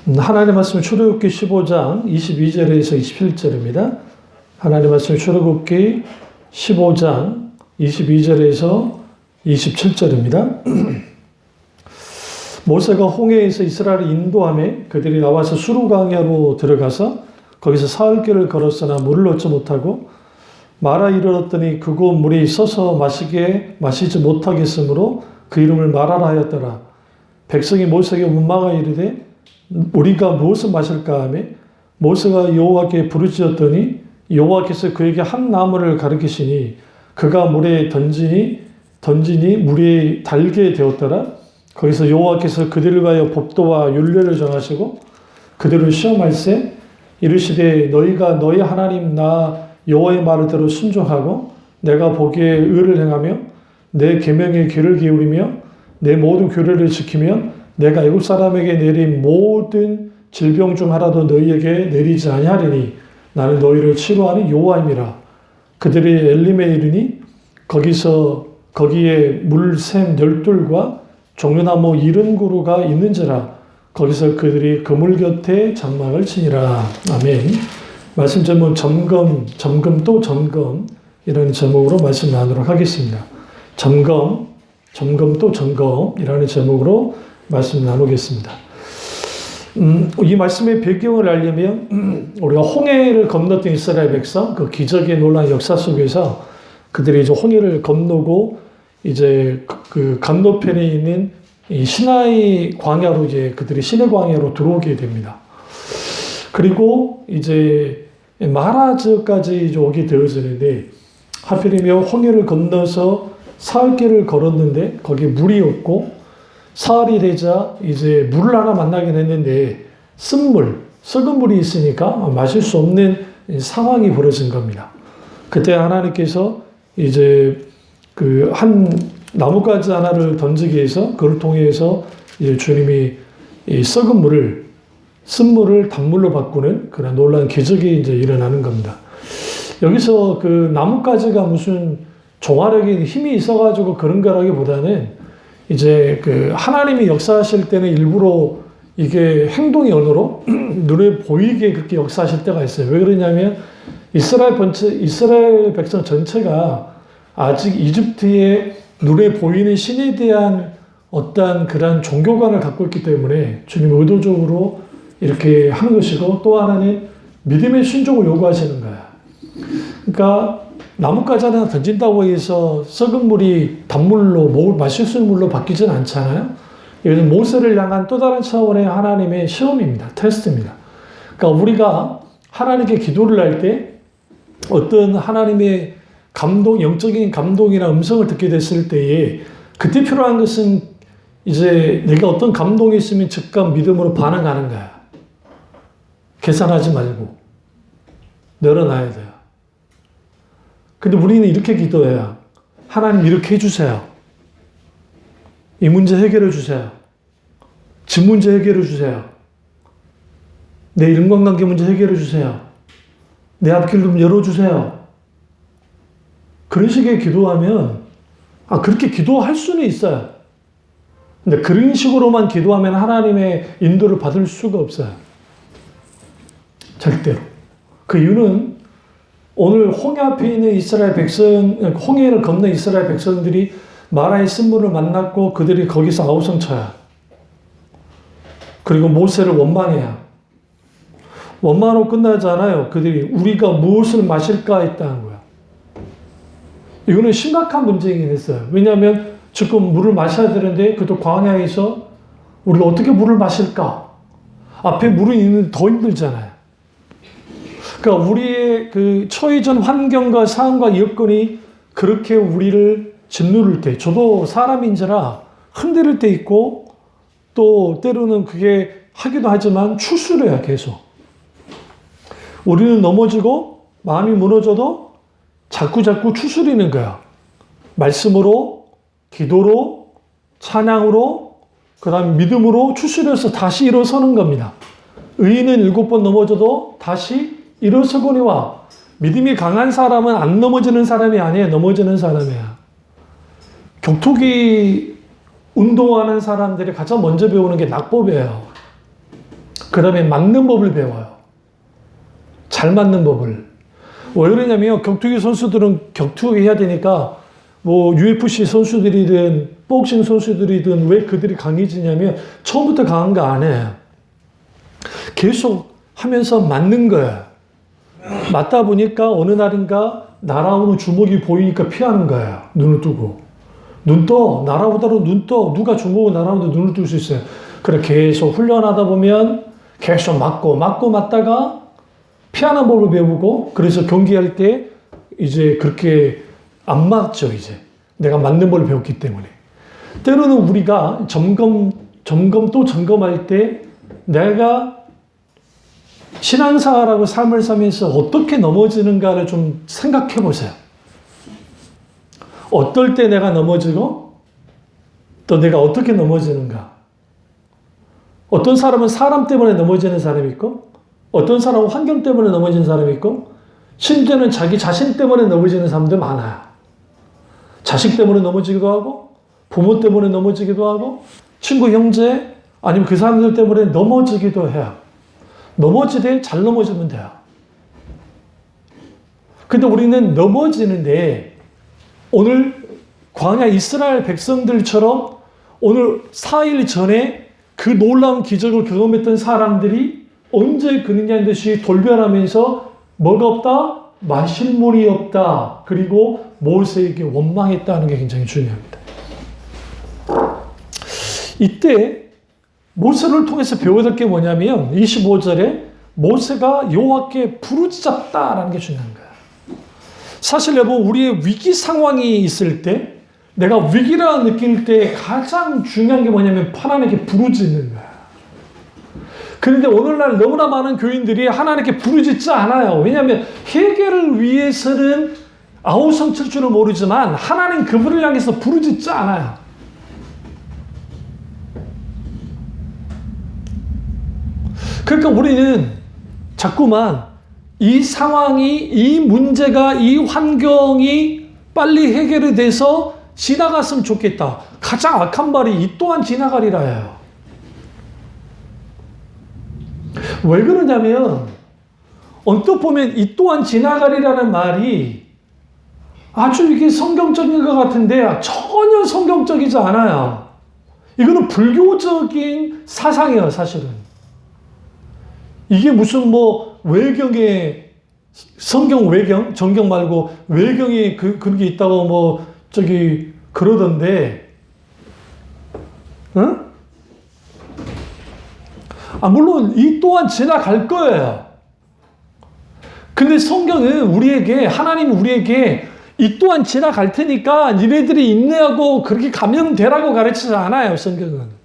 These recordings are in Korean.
하나님의 말씀 출애굽기 15장 22절에서 27절입니다. 하나님의 말씀 출애굽기 15장 22절에서 27절입니다. 모세가 홍해에서 이스라엘을 인도하며 그들이 나와서 수르 광야로 들어가서 거기서 사흘 길을 걸었으나 물을 얻지 못하고 마라 이르렀더니 그곳 물이 써서 마시지 못하겠으므로 그 이름을 마라라 하였더라. 백성이 모세에게 원망하여 이르되 우리가 무엇을 마실까 하며 모세가 여호와께 부르짖었더니 여호와께서 그에게 한 나무를 가리키시니 그가 물에 던지니 물이 달게 되었더라. 거기서 여호와께서 그들을 위하여 법도와 율례를 정하시고 그들을 시험할세 이르시되 너희가 너희 하나님 나 여호와의 말을 들어 순종하고 내가 보기에 의를 행하며 내 계명에 귀를 기울이며 내 모든 규례를 지키면 내가 애굽 사람에게 내린 모든 질병 중 하나도 너희에게 내리지 아니하리니 나는 너희를 치료하는 여호와임이라. 그들이 엘림에 이르니 거기에 물샘 12과 종려나무 70그루가 있는지라. 거기서 그들이 그물 곁에 장막을 치니라. 아멘. 말씀 제목 점검 또 점검 이라는 제목으로 말씀 나누도록 하겠습니다. 점검 또 점검이라는 제목으로 말씀 나누겠습니다. 이 말씀의 배경을 알려면 우리가 홍해를 건넜던 이스라엘 백성 그 기적의 놀라운 역사 속에서 그들이 이제 홍해를 건너고 이제 그 건너편에 있는 이 시나이 광야로 이제 그들이 시내 광야로 들어오게 됩니다. 그리고 이제 마라 지역까지 이제 오게 되어지는데 하필이면 홍해를 건너서 사흘 길을 걸었는데 거기에 물이 없고 사흘이 되자 이제 물을 하나 만나긴 했는데 썩은 물이 있으니까 마실 수 없는 상황이 벌어진 겁니다. 그때 하나님께서 이제 그 한 나뭇가지 하나를 던지기 위해서 그를 통해서 이제 주님이 이 쓴 물을 단물로 바꾸는 그런 놀라운 기적이 이제 일어나는 겁니다. 여기서 그 나뭇가지가 무슨 종아력에 힘이 있어가지고 그런 거라기보다는 이제 그 하나님이 역사하실 때는 일부러 이게 행동의 언어로 눈에 보이게 그렇게 역사하실 때가 있어요. 왜 그러냐면 이스라엘 백성 전체가 아직 이집트의 눈에 보이는 신에 대한 어떤 그런 종교관을 갖고 있기 때문에 주님 의도적으로 이렇게 하는 것이고 또 하나는 믿음의 순종을 요구하시는 거야. 그러니까 나뭇가지 하나 던진다고 해서 썩은 물이 단물로 마실 수 있는 물로 바뀌지는 않잖아요. 이것은 모세를 향한 또 다른 차원의 하나님의 시험입니다. 테스트입니다. 그러니까 우리가 하나님께 기도를 할 때 어떤 하나님의 영적인 감동이나 음성을 듣게 됐을 때에 그때 필요한 것은 이제 내가 어떤 감동이 있으면 즉각 믿음으로 반응하는 거야. 계산하지 말고 늘어나야 돼요. 근데 우리는 이렇게 기도해요. 하나님 이렇게 해주세요. 이 문제 해결해 주세요. 집 문제 해결해 주세요. 내 인간관계 문제 해결해 주세요. 내 앞길 좀 열어주세요. 그런 식의 기도하면 그렇게 기도할 수는 있어요. 근데 그런 식으로만 기도하면 하나님의 인도를 받을 수가 없어요. 절대로. 그 이유는 오늘 홍해 앞에 있는 홍해를 건너 이스라엘 백성들이 마라의 쓴물을 만났고 그들이 거기서 아우성쳐야. 그리고 모세를 원망해야. 원망으로 끝나지 않아요. 그들이 우리가 무엇을 마실까 했다는 거야. 이거는 심각한 문제이긴 했어요. 왜냐하면 지금 물을 마셔야 되는데 그것도 광야에서 우리가 어떻게 물을 마실까? 앞에 물은 있는데 더 힘들잖아요. 그러니까 우리의 그 처해진 환경과 상황과 여건이 그렇게 우리를 짓누를 때, 저도 사람인지라 흔들릴 때 있고 또 때로는 그게 하기도 하지만 추스려요, 계속. 우리는 넘어지고 마음이 무너져도 자꾸 추스리는 거야. 말씀으로, 기도로, 찬양으로, 그 다음에 믿음으로 추스려서 다시 일어서는 겁니다. 의인은 7번 넘어져도 다시 일어서거니와. 믿음이 강한 사람은 안 넘어지는 사람이 아니에요. 넘어지는 사람이야. 격투기 운동하는 사람들이 가장 먼저 배우는 게 낙법이에요. 그 다음에 맞는 법을 배워요. 잘 맞는 법을. 왜 그러냐면 격투기 선수들은 격투기 해야 되니까 뭐 UFC 선수들이든 복싱 선수들이든 왜 그들이 강해지냐면 처음부터 강한 거 아니에요. 계속 하면서 맞는 거예요. 맞다 보니까 어느 날인가 날아오는 주먹이 보이니까 피하는 거예요. 눈을 뜨고. 눈 떠. 날아오더라도 눈 떠. 누가 주먹을 날아오는데 눈을 뜰 수 있어요. 그래 계속 훈련하다 보면 계속 맞고 맞다가 피하는 법을 배우고 그래서 경기할 때 이제 그렇게 안 맞죠, 이제. 내가 맞는 법을 배웠기 때문에. 때로는 우리가 점검 또 점검할 때 내가 신앙생활하고 삶을 살면서 어떻게 넘어지는가를 좀 생각해 보세요. 어떨 때 내가 넘어지고 또 내가 어떻게 넘어지는가. 어떤 사람은 사람 때문에 넘어지는 사람이 있고 어떤 사람은 환경 때문에 넘어지는 사람이 있고 심지어는 자기 자신 때문에 넘어지는 사람도 많아요. 자식 때문에 넘어지기도 하고 부모 때문에 넘어지기도 하고 친구 형제 아니면 그 사람들 때문에 넘어지기도 해요. 넘어지되 잘 넘어지면 돼요. 근데 우리는 넘어지는데 오늘 광야 이스라엘 백성들처럼 오늘 4일 전에 그 놀라운 기적을 경험했던 사람들이 언제 그러냐는 듯이 돌변하면서 뭐가 없다? 마실 물이 없다. 그리고 모세에게 원망했다는 게 굉장히 중요합니다. 이때 모세를 통해서 배워야 될 게 뭐냐면 25절에 모세가 여호와께 부르짖었다라는 게 중요한 거야. 사실 여러분 우리의 위기 상황이 있을 때 내가 위기라 느낄 때 가장 중요한 게 뭐냐면 하나님께 부르짖는 거야. 그런데 오늘날 너무나 많은 교인들이 하나님께 부르짖지 않아요. 왜냐하면 해결을 위해서는 아우성칠 줄은 모르지만 하나님 그분을 향해서 부르짖지 않아요. 그러니까 우리는 자꾸만 이 상황이, 이 문제가, 이 환경이 빨리 해결이 돼서 지나갔으면 좋겠다. 가장 악한 말이 이 또한 지나가리라 해요. 왜 그러냐면 언뜻 보면 이 또한 지나가리라는 말이 아주 이게 성경적인 것 같은데 전혀 성경적이지 않아요. 이거는 불교적인 사상이에요, 사실은. 이게 무슨 뭐 외경에 성경 외경, 정경 말고 외경에 그런 게 있다고 뭐 저기 그러던데, 응? 물론 이 또한 지나갈 거예요. 근데 성경은 우리에게, 하나님 우리에게 이 또한 지나갈 테니까 니네들이 인내하고 그렇게 감염되라고 가르치지 않아요, 성경은.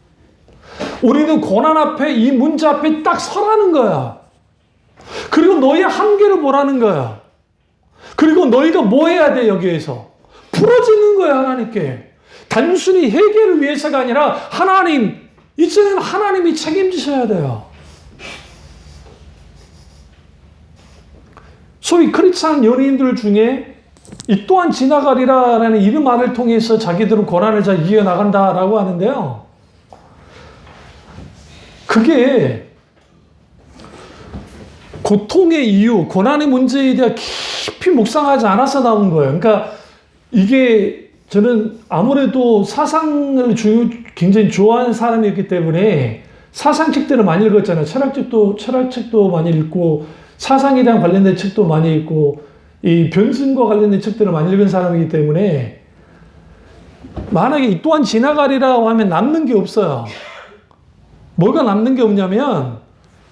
우리는 고난 앞에, 이 문제 앞에 딱 서라는 거야. 그리고 너의 한계를 보라는 거야. 그리고 너희가 뭐 해야 돼, 여기에서? 풀어지는 거야, 하나님께. 단순히 해결을 위해서가 아니라 하나님, 이제는 하나님이 책임지셔야 돼요. 소위 크리스찬 연예인들 중에 이 또한 지나가리라라는 이런 말을 통해서 자기들은 고난을 잘 이겨나간다라고 하는데요. 그게 고통의 이유, 고난의 문제에 대해 깊이 묵상하지 않아서 나온 거예요. 그러니까 이게 저는 아무래도 사상을 굉장히 좋아하는 사람이었기 때문에 사상책들을 많이 읽었잖아요. 철학책도 많이 읽고 사상에 대한 관련된 책도 많이 읽고 이 변증과 관련된 책들을 많이 읽은 사람이기 때문에 만약에 이 또한 지나가리라고 하면 남는 게 없어요. 뭐가 남는 게 없냐면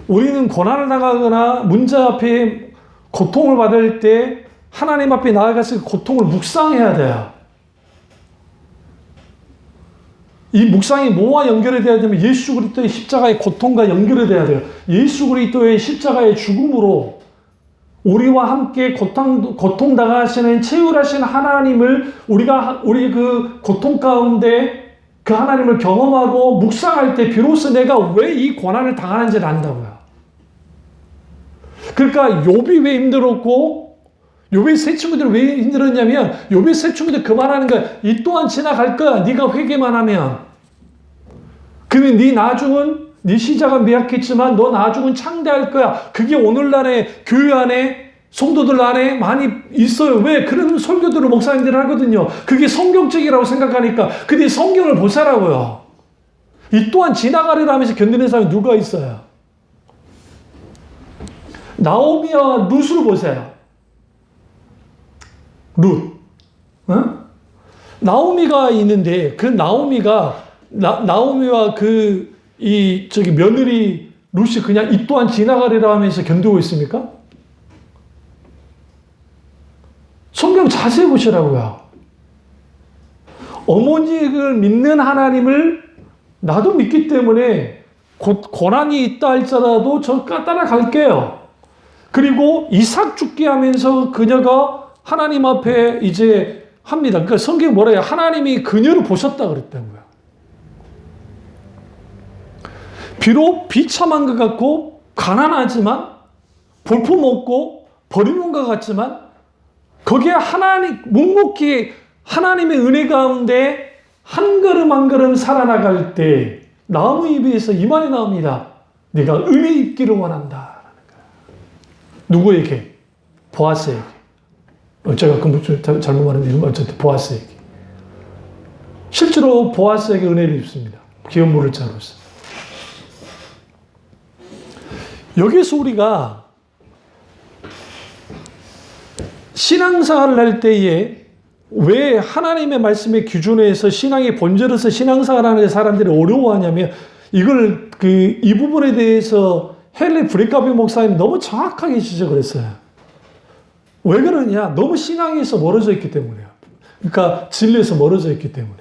우리는 고난을 당하거나 문제 앞에 고통을 받을 때 하나님 앞에 나아가서 고통을 묵상해야 돼요. 이 묵상이 뭐와 연결이 돼야 되면 예수 그리스도의 십자가의 고통과 연결이 돼야 돼요. 예수 그리스도의 십자가의 죽음으로 우리와 함께 고통 당하시는 채울하신 하나님을 우리 그 고통 가운데 그 하나님을 경험하고 묵상할 때 비로소 내가 왜 이 고난을 당하는지를 안다고요. 그러니까 욥이 왜 힘들었고 욥의 세 친구들이 왜 힘들었냐면 욥의 세 친구들 그 말하는 거야. 이 또한 지나갈 거야. 네가 회개만 하면. 그러면 네 나중은 네 시작은 미약했지만 너 나중은 창대할 거야. 그게 오늘날의 교회 안에 성도들 안에 많이 있어요. 왜? 그런 설교들을 목사님들이 하거든요. 그게 성경적이라고 생각하니까. 근데 성경을 보세라고요. 이 또한 지나가리라 하면서 견디는 사람이 누가 있어요? 나오미와 룻을 보세요. 룻. 어? 나오미가 있는데 그 나오미가 나오미와 저기 며느리 룻이 그냥 이 또한 지나가리라 하면서 견디고 있습니까? 성경 자세히 보시라고요. 어머니를 믿는 하나님을 나도 믿기 때문에 곧 고난이 있다 할지라도 저 따라갈게요. 그리고 이삭 죽게 하면서 그녀가 하나님 앞에 이제 합니다. 그러니까 성경이 뭐라 해요? 하나님이 그녀를 보셨다 그랬다는 거야. 비록 비참한 것 같고 가난하지만 볼품없고 버리는 것 같지만 거기에 하나님 묵묵히 하나님의 은혜 가운데 한 걸음 한 걸음 살아나갈 때 나무 입에서 이 말이 나옵니다. 네가 은혜 입기를 원한다. 누구에게? 보아스에게. 제가 잘못 말했는데 어쨌든 보아스에게. 실제로 보아스에게 은혜를 입습니다. 기업물을 자로서. 여기서 우리가 신앙생활을 할 때에 왜 하나님의 말씀의 기준에서 신앙의 본질에서 신앙생활을 하는 사람들이 어려워하냐면 이 부분에 대해서 헨리 브레카비 목사님 너무 정확하게 지적을 했어요. 왜 그러냐? 너무 신앙에서 멀어져 있기 때문에요. 그러니까 진리에서 멀어져 있기 때문에.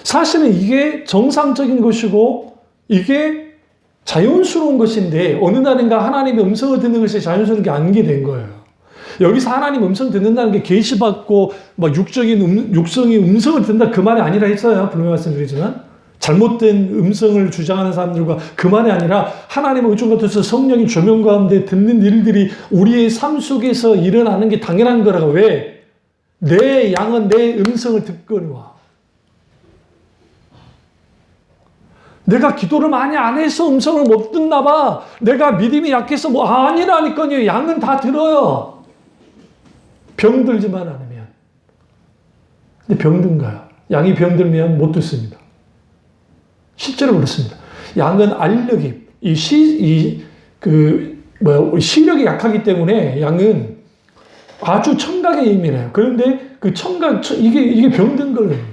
사실은 이게 정상적인 것이고 이게 자연스러운 것인데 어느 날인가 하나님의 음성을 듣는 것이 자연스러운 게 아닌 게 된 거예요. 여기서 하나님 음성 듣는다는 게 계시받고 막 육성이 음성을 듣는다 그 말이 아니라 했어요. 분명히 말씀드리지만 잘못된 음성을 주장하는 사람들과 그 말이 아니라 하나님의 의존 같아서 성령이 조명 가운데 듣는 일들이 우리의 삶 속에서 일어나는 게 당연한 거라고. 왜? 내 양은 내 음성을 듣거니와. 내가 기도를 많이 안 해서 음성을 못 듣나 봐. 내가 믿음이 약해서 아니라니까요. 양은 다 들어요. 병들지만 않으면. 근데 병든가요? 양이 병들면 못 듣습니다. 실제로 그렇습니다. 양은 알력이, 시력이 약하기 때문에 양은 아주 청각에 예민해요. 그런데 그 이게 병든 거예요.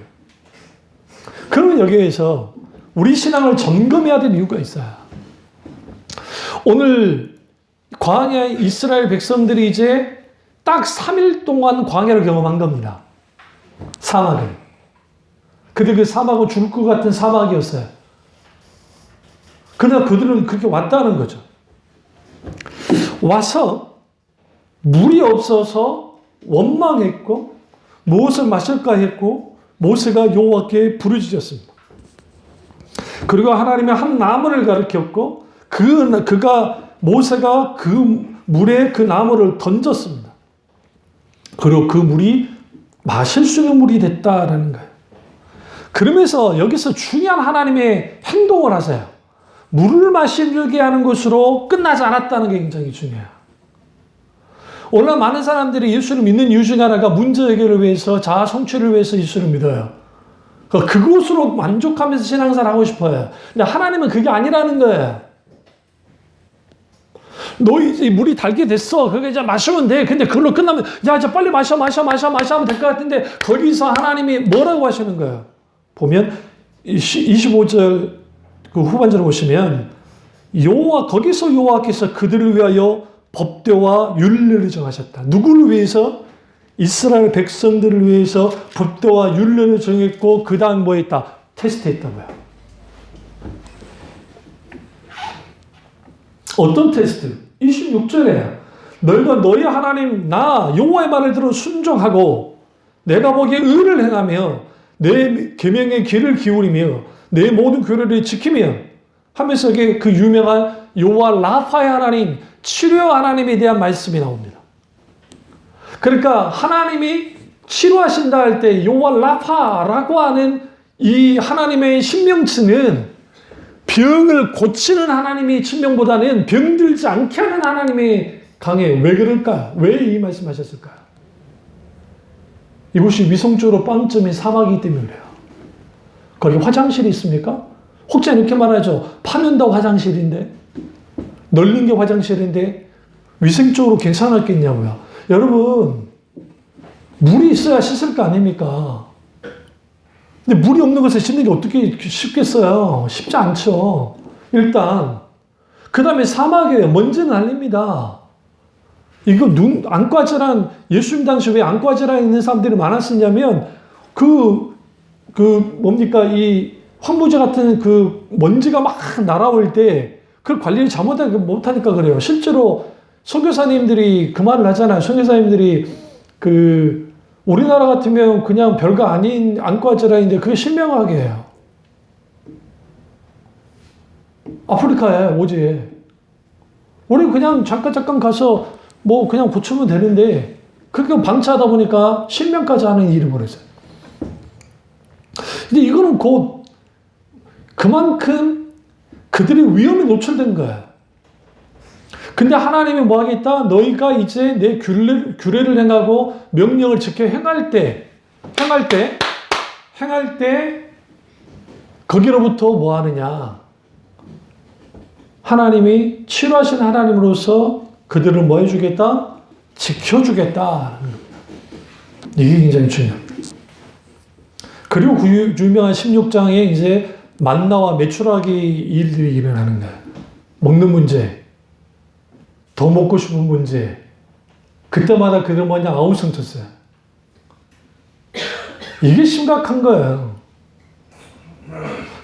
그러면 여기에서 우리 신앙을 점검해야 될 이유가 있어요. 오늘 광야 이스라엘 백성들이 이제 딱 3일 동안 광야를 경험한 겁니다. 사막을. 근데 그 사막은 죽을 것 같은 사막이었어요. 그러나 그들은 그렇게 왔다는 거죠. 와서 물이 없어서 원망했고 무엇을 마실까 했고 모세가 여호와께 부르짖었습니다. 그리고 하나님의 한 나무를 가르쳤고 모세가 그 물에 그 나무를 던졌습니다. 그리고 그 물이 마실 수 있는 물이 됐다라는 거예요. 그러면서 여기서 중요한 하나님의 행동을 하세요. 물을 마시게 하는 것으로 끝나지 않았다는 게 굉장히 중요해요. 오늘 많은 사람들이 예수를 믿는 이유 중 하나가 문제 해결을 위해서 자아 성취를 위해서 예수를 믿어요. 그것으로 만족하면서 신앙생활 하고 싶어요. 근데 하나님은 그게 아니라는 거예요. 너 이제 물이 달게 됐어. 그게 이제 마시면 돼. 근데 그걸로 끝나면 야 이제 빨리 마셔 하면 될 것 같은데 거기서 하나님이 뭐라고 하시는 거예요? 보면 25절 그 후반절을 보시면 거기서 여호와께서 그들을 위하여 법궤와 율례를 정하셨다. 누구를 위해서? 이스라엘 백성들을 위해서 법궤와 율례를 정했고 그 다음 뭐 했다? 테스트했다고요. 어떤 테스트? 26절에 너희가 너희 하나님 나 여호와의 말을 들어 순종하고 내가 보기에 의를 행하며 내 계명의 귀를 기울이며 내 모든 규례를 지키며 하면서 그 유명한 여호와 라파의 하나님, 치료 하나님에 대한 말씀이 나옵니다. 그러니까 하나님이 치료하신다 할 때 여호와 라파라고 하는 이 하나님의 신명칭은 병을 고치는 하나님이 천명보다는 병들지 않게 하는 하나님이 강해요. 왜 그럴까? 왜 이 말씀하셨을까요? 이곳이 위성적으로 빵점인 사막이기 때문에 그래요. 거기 화장실이 있습니까? 혹시 이렇게 말하죠. 파면다 화장실인데, 널린 게 화장실인데 위생적으로 괜찮았겠냐고요. 여러분, 물이 있어야 씻을 거 아닙니까? 근데 물이 없는 것을 씻는 게 어떻게 쉽겠어요? 쉽지 않죠. 일단 그 다음에 사막이에요. 먼지는 날립니다. 이거 안과질환, 예수님 당시 왜 안과질환 있는 사람들이 많았었냐면 뭡니까, 이 황무지 같은 그 먼지가 막 날아올 때 그걸 관리를 못하니까 그래요. 실제로 선교사님들이 그 말을 하잖아요. 선교사님들이 우리나라 같으면 그냥 별거 아닌 안과질환인데 그게 실명하게 해요. 아프리카에 오지. 우리 그냥 잠깐 가서 뭐 그냥 고치면 되는데 그렇게 방치하다 보니까 실명까지 하는 일이 벌어져요. 근데 이거는 곧 그만큼 그들이 위험에 노출된 거야. 근데 하나님이 뭐 하겠다? 너희가 이제 내 규례를 행하고 명령을 지켜 행할 때 거기로부터 뭐 하느냐? 하나님이 치료하신 하나님으로서 그들을 뭐 해주겠다? 지켜주겠다. 이게 굉장히 중요합니다. 그리고 그 유명한 16장에 이제 만나와 메추라기 일들이 일어나는 거예요. 먹는 문제, 더 먹고 싶은 문제. 그때마다 그들 뭐냐? 아우성 쳤어요. 이게 심각한 거예요.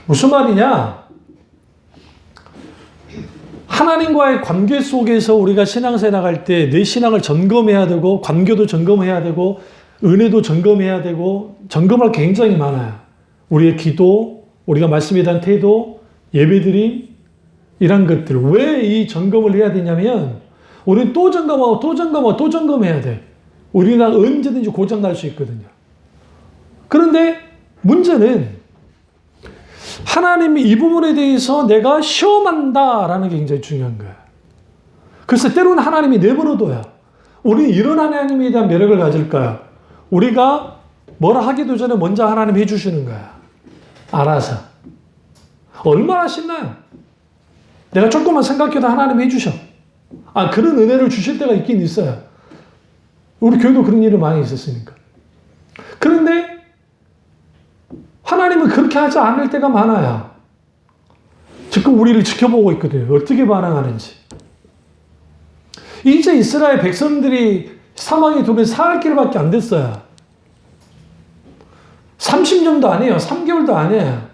무슨 말이냐? 하나님과의 관계 속에서 우리가 신앙생활 나갈 때 내 신앙을 점검해야 되고, 관계도 점검해야 되고, 은혜도 점검해야 되고, 점검할 게 굉장히 많아요. 우리의 기도, 우리가 말씀에 대한 태도, 예배드림, 이런 것들. 왜 이 점검을 해야 되냐면, 우리는 또 점검해야 돼. 우리는 언제든지 고장날 수 있거든요. 그런데 문제는 하나님이 이 부분에 대해서 내가 시험한다라는 게 굉장히 중요한 거야. 그래서 때로는 하나님이 내버려둬요. 우리는 이런 하나님에 대한 매력을 가질까요? 우리가 뭐라 하기도 전에 먼저 하나님이 해주시는 거야. 알아서. 얼마나 신나요? 내가 조금만 생각해도 하나님이 해주셔. 그런 은혜를 주실 때가 있긴 있어요. 우리 교회도 그런 일이 많이 있었으니까. 그런데 하나님은 그렇게 하지 않을 때가 많아요. 지금 우리를 지켜보고 있거든요. 어떻게 반응하는지. 이제 이스라엘 백성들이 사망의 돌에 사흘 길밖에 안 됐어요. 30년도 아니에요. 3개월도 아니에요.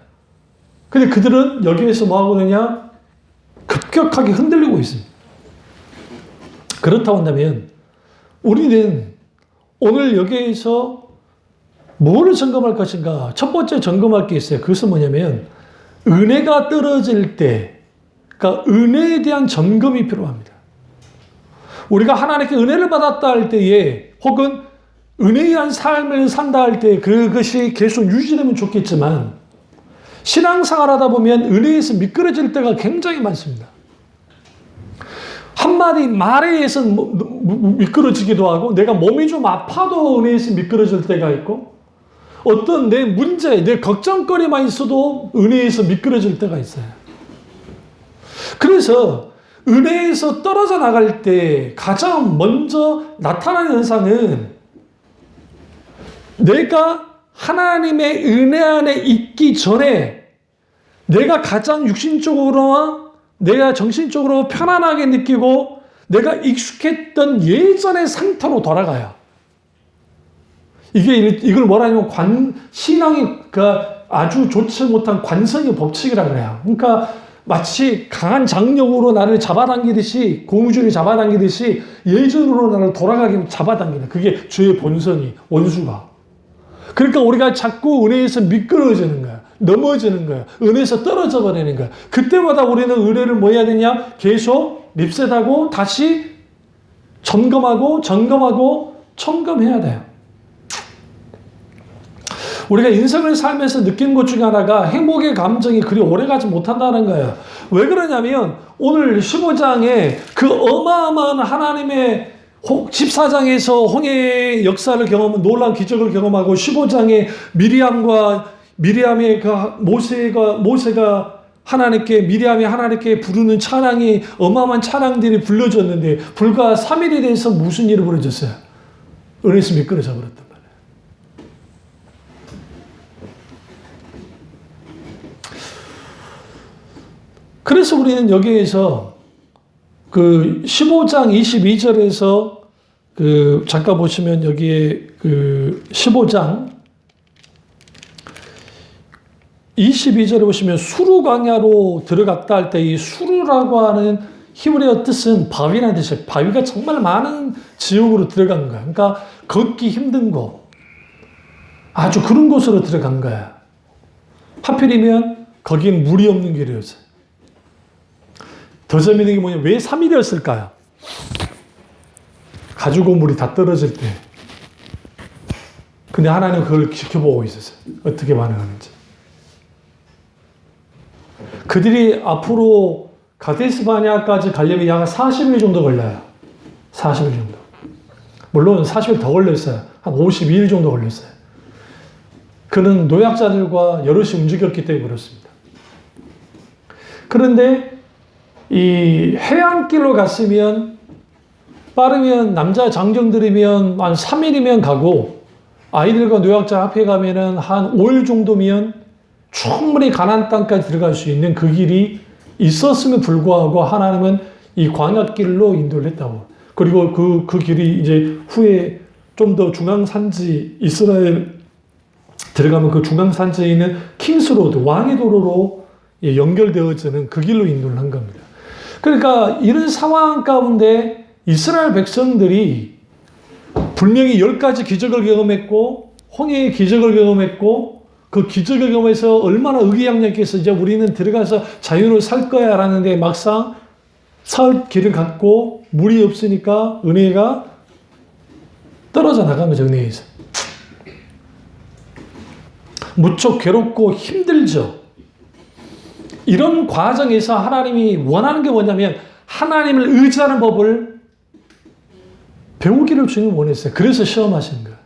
근데 그들은 여기에서 뭐 하고 있느냐? 급격하게 흔들리고 있습니다. 그렇다고 한다면 우리는 오늘 여기에서 뭐를 점검할 것인가? 첫 번째 점검할 게 있어요. 그것은 뭐냐면 은혜가 떨어질 때, 그러니까 은혜에 대한 점검이 필요합니다. 우리가 하나님께 은혜를 받았다 할 때에 혹은 은혜에 의한 삶을 산다 할 때 그것이 계속 유지되면 좋겠지만 신앙생활 하다 보면 은혜에서 미끄러질 때가 굉장히 많습니다. 한마디 말에 의해서 미끄러지기도 하고 내가 몸이 좀 아파도 은혜에서 미끄러질 때가 있고 어떤 내 문제, 내 걱정거리만 있어도 은혜에서 미끄러질 때가 있어요. 그래서 은혜에서 떨어져 나갈 때 가장 먼저 나타나는 현상은 내가 하나님의 은혜 안에 있기 전에 내가 가장 육신적으로나 내가 정신적으로 편안하게 느끼고 내가 익숙했던 예전의 상태로 돌아가요. 이걸 뭐라 하냐면 신앙이 아주 좋지 못한 관성의 법칙이라고 그래요. 그러니까 마치 강한 장력으로 나를 잡아당기듯이 고무줄이 잡아당기듯이 예전으로 나를 돌아가게 잡아당기는 그게 죄의 본성이 원수가. 그러니까 우리가 자꾸 은혜에서 미끄러지는 거야. 넘어지는 거야. 은혜에서 떨어져 버리는 거야. 그때마다 우리는 은혜를 뭐 해야 되냐? 계속 립셋하고 다시 점검해야 돼요. 우리가 인생을 살면서 느낀 것 중에 하나가 행복의 감정이 그리 오래가지 못한다는 거예요. 왜 그러냐면 오늘 15장에 그 어마어마한 하나님의 14장에서 홍해의 역사를 경험한 놀라운 기적을 경험하고 15장에 미리암의 그 모세가 하나님께 미리암이 하나님께 부르는 찬양이 어마어마한 찬양들이 불려졌는데 불과 3일에 대해서 무슨 일이 벌어졌어요? 은혜에서 미끄러져 버렸단 말이에요. 그래서 우리는 여기에서 그 15장 22절에서 그 잠깐 보시면 여기에 그 15장 22절에 보시면 수루 광야로 들어갔다 할 때 이 수루라고 하는 히브리어 뜻은 바위라는 뜻이에요. 바위가 정말 많은 지역으로 들어간 거야. 그러니까 걷기 힘든 곳. 아주 그런 곳으로 들어간 거야. 하필이면 거긴 물이 없는 길이었어요. 더 재미있는 게 뭐냐면 왜 3일이었을까요? 가죽고물이 다 떨어질 때. 근데 하나님은 그걸 지켜보고 있었어요. 어떻게 반응하는지. 그들이 앞으로 가데스 바네아까지 가려면 약 40일 정도 걸려요. 40일 정도. 물론 40일 더 걸렸어요. 한 52일 정도 걸렸어요. 그는 노약자들과 여럿이 움직였기 때문에 그렇습니다. 그런데 이 해안길로 갔으면 빠르면 남자 장정들이면 한 3일이면 가고 아이들과 노약자 앞에 가면은 한 5일 정도면 충분히 가나안 땅까지 들어갈 수 있는 그 길이 있었음에 불구하고 하나님은 이 광야길로 인도를 했다고. 그리고 그 길이 이제 후에 좀 더 중앙산지 이스라엘 들어가면 그 중앙산지에 있는 킹스로드 왕의 도로로 연결되어지는 그 길로 인도를 한 겁니다. 그러니까 이런 상황 가운데 이스라엘 백성들이 분명히 10가지 기적을 경험했고 홍해의 기적을 경험했고 그 기적을 경험해서 얼마나 의기양양해서 이제 우리는 들어가서 자유를 살 거야 라는데 막상 살 길을 갖고 물이 없으니까 은혜가 떨어져 나간 거죠. 은혜에서. 무척 괴롭고 힘들죠. 이런 과정에서 하나님이 원하는 게 뭐냐면 하나님을 의지하는 법을 배우기를 주님 원했어요. 그래서 시험하시는 거예요.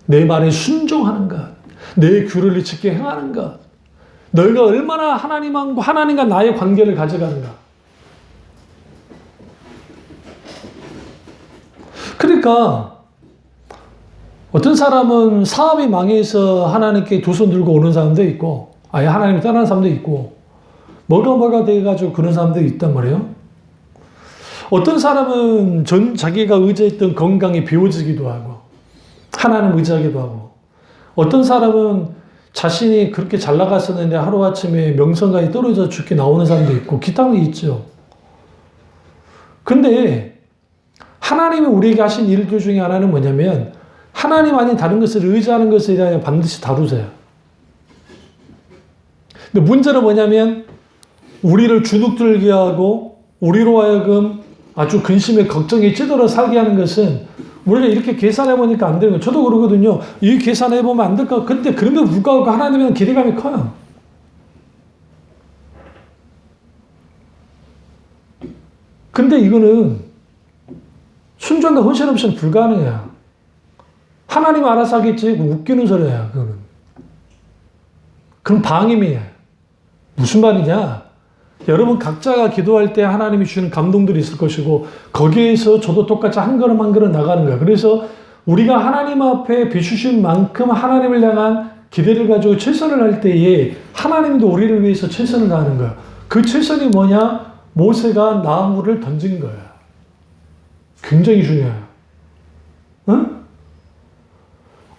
내 말에 순종하는 것. 내 규례를 지켜 행하는 것. 너희가 얼마나 하나님과 나의 관계를 가져가는가. 그러니까 어떤 사람은 사업이 망해서 하나님께 두 손 들고 오는 사람도 있고 아예 하나님을 떠나는 사람도 있고 뭐가 돼가지고 그런 사람들이 있단 말이에요. 어떤 사람은 자기가 의지했던 건강이 비워지기도 하고 하나님 의지하기도 하고 어떤 사람은 자신이 그렇게 잘 나갔었는데 하루아침에 명성까지 떨어져 죽게 나오는 사람도 있고 기타 등이 있죠. 근데 하나님이 우리에게 하신 일들 중에 하나는 뭐냐면 하나님 아닌 다른 것을 의지하는 것에 대하여 반드시 다루세요. 근데 문제는 뭐냐면 우리를 주눅들게 하고 우리로 하여금 아주 근심에 걱정에 찌들어 살게 하는 것은 우리가 이렇게 계산해보니까 안 되는 거예요. 저도 그러거든요. 이 계산해보면 안 될까? 근데 그럼에도 불구하고 하나님은 기대감이 커요. 근데 이거는 순종과 헌신 없이는 불가능해요. 하나님 알아서 하겠지. 웃기는 소리야. 그거는. 그럼 방임이에요. 무슨 말이냐? 여러분 각자가 기도할 때 하나님이 주시는 감동들이 있을 것이고 거기에서 저도 똑같이 한 걸음 한 걸음 나가는 거야. 그래서 우리가 하나님 앞에 비추신 만큼 하나님을 향한 기대를 가지고 최선을 할 때에 하나님도 우리를 위해서 최선을 다하는 거야. 그 최선이 뭐냐? 모세가 나무를 던진 거야. 굉장히 중요해요. 응?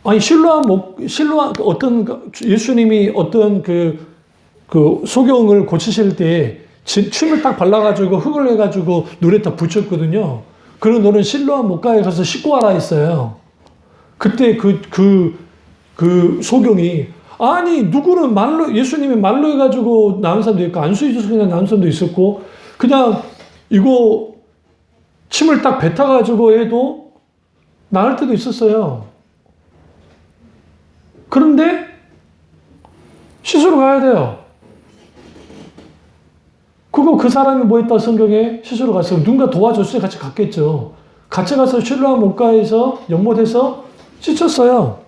아니 실로암 어떤 예수님이 어떤 그 소경을 고치실 때 침을 딱 발라가지고 흙을 해가지고 눈에 딱 붙였거든요. 그리고 너는 실로암 목가에 가서 씻고 와라 했어요. 그때 그 소경이 아니 누구는 말로 예수님이 말로 해가지고 나은 사람도 있고 안수해줘서 그냥 나은 사람도 있었고 그냥 이거 침을 딱 뱉어가지고 해도 나을 때도 있었어요. 그런데 시수로 가야 돼요. 그 사람이 뭐 했다 성경에 시수로 갔어요. 누군가 도와줬어요. 같이 갔겠죠. 같이 가서 실로암 물가에서 연못에서 씻었어요.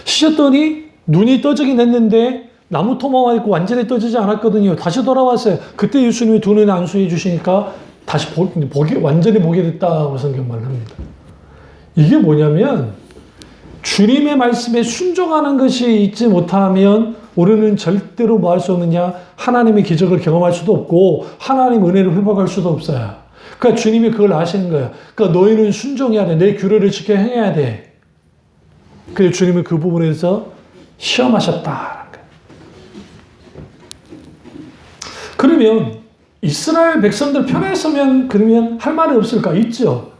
씻었더니 눈이 떠지긴 했는데 나무 토막만 있고 완전히 떠지지 않았거든요. 다시 돌아왔어요. 그때 예수님이 두 눈에 안수해 주시니까 다시 완전히 보게 됐다고 성경 말합니다. 이게 뭐냐면 주님의 말씀에 순종하는 것이 있지 못하면 우리는 절대로 뭐 할 수 없느냐? 하나님의 기적을 경험할 수도 없고 하나님 은혜를 회복할 수도 없어요. 그러니까 주님이 그걸 아시는 거예요. 그러니까 너희는 순종해야 돼. 내 규례를 지켜 행해야 돼. 그래서 주님은 그 부분에서 시험하셨다. 그러면 이스라엘 백성들 편에 서면 그러면 할 말이 없을까? 있죠.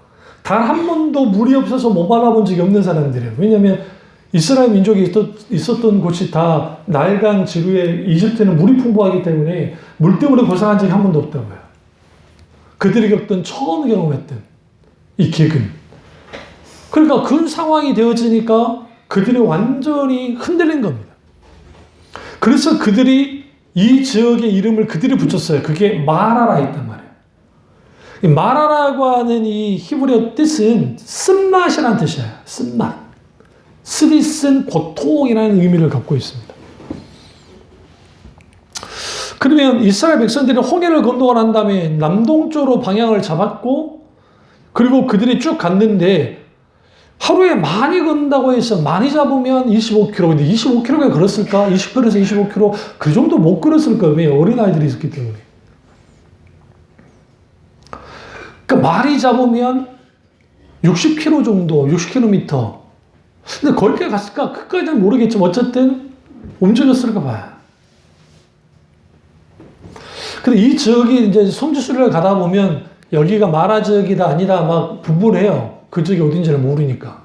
단 한 번도 물이 없어서 못 말아본 적이 없는 사람들이에요. 왜냐하면 이스라엘 민족이 있었던 곳이 다 나일강 지루에 이집트는 물이 풍부하기 때문에 물 때문에 고생한 적이 한 번도 없다고요. 그들이 겪던 처음 경험했던 이 기근. 그러니까 그 상황이 되어지니까 그들이 완전히 흔들린 겁니다. 그래서 그들이 이 지역의 이름을 그들이 붙였어요. 그게 마라라 있단 말이에요. 이 마라라고 하는 이 히브리어 뜻은 쓴맛이라는 뜻이에요. 쓴맛. 쓰디쓴 고통이라는 의미를 갖고 있습니다. 그러면 이스라엘 백성들이 홍해를 건너고 난 다음에 남동쪽으로 방향을 잡았고 그리고 그들이 쭉 갔는데 하루에 많이 건다고 해서 많이 잡으면 25km. 근데 25km가 걸었을까? 20km에서 25km. 그 정도 못 걸었을 거예요. 왜? 어린아이들이 있었기 때문에. 그러니까 많이 잡으면 60km 정도, 60km. 근데 거기까지 갔을까? 그까지는 모르겠지만 어쨌든 움직였을까 봐요. 근데 이 지역이 이제 성지순례를 가다 보면 여기가 마라 지역이다 아니다 막 분분해요. 그 지역이 어딘지를 모르니까.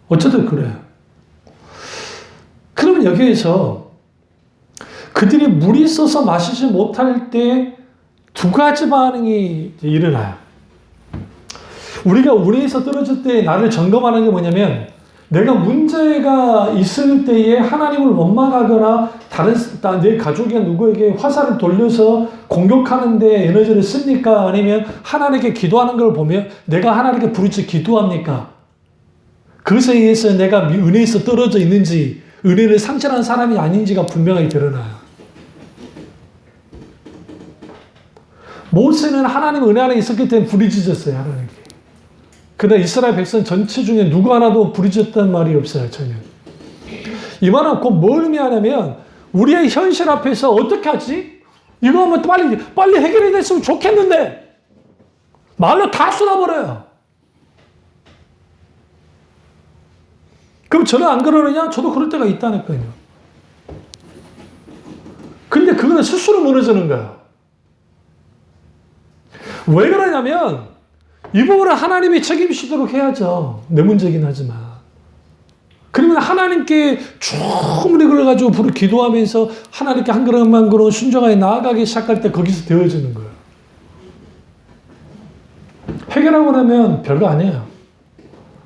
어쨌든 그래요. 그러면 여기에서 그들이 물이 있어서 마시지 못할 때 두 가지 반응이 일어나요. 우리가 운에서 떨어질 때 나를 점검하는 게 뭐냐면 내가 문제가 있을 때에 하나님을 원망하거나 내 가족이나 누구에게 화살을 돌려서 공격하는데 에너지를 씁니까? 아니면 하나님께 기도하는 걸 보면 내가 하나님께 부르짖어 기도합니까? 그것에 의해서 내가 은혜에서 떨어져 있는지 은혜를 상실한 사람이 아닌지가 분명하게 드러나요. 모세는 하나님 은혜 안에 있었기 때문에 부르짖었어요. 하나님께. 그러나 이스라엘 백성 전체 중에 누구 하나도 부르짖었다는 말이 없어요. 전혀. 이 말은 곧 뭘 의미하냐면 우리의 현실 앞에서 어떻게 하지? 이거 하면 빨리 해결이 됐으면 좋겠는데 말로 다 쏟아버려요. 그럼 저는 안 그러느냐? 저도 그럴 때가 있다니까요. 근데 그거는 스스로 무너지는 거예요. 왜 그러냐면 이 부분은 하나님이 책임지도록 해야죠. 내 문제긴 하지만. 그러면 하나님께 충분히 그걸 가지고 기도하면서 하나님께 한 걸음 한 걸음 순종하게 나아가기 시작할 때 거기서 되어지는 거예요. 해결하고 나면 별거 아니에요.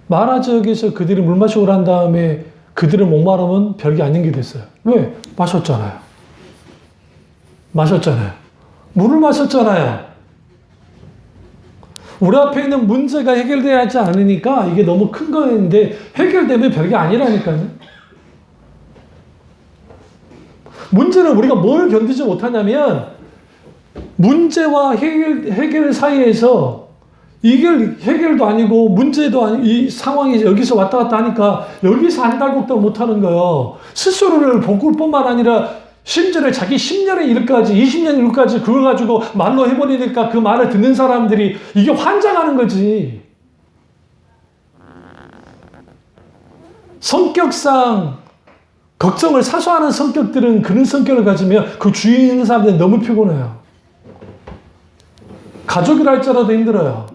마라 지역에서 그들이 물 마시고 난 다음에 그들의 목마름은 별게 아닌 게 됐어요. 왜? 마셨잖아요. 물을 마셨잖아요. 우리 앞에 있는 문제가 해결되지 않으니까 이게 너무 큰 거였는데 해결되면 별게 아니라니까요. 문제는 우리가 뭘 견디지 못하냐면 문제와 해결 사이에서 해결도 아니고 문제도 아니고 이 상황이 여기서 왔다 갔다 하니까 여기서 안달복달 못하는 거예요. 스스로를 바꿀 뿐만 아니라 심지어 자기 10년의 일까지 20년 일까지 그걸 가지고 말로 해버리니까 그 말을 듣는 사람들이 이게 환장하는 거지. 성격상 걱정을 사소하는 성격들은 그런 성격을 가지면 그 주위에 있는 사람들은 너무 피곤해요. 가족이라 할지라도 힘들어요.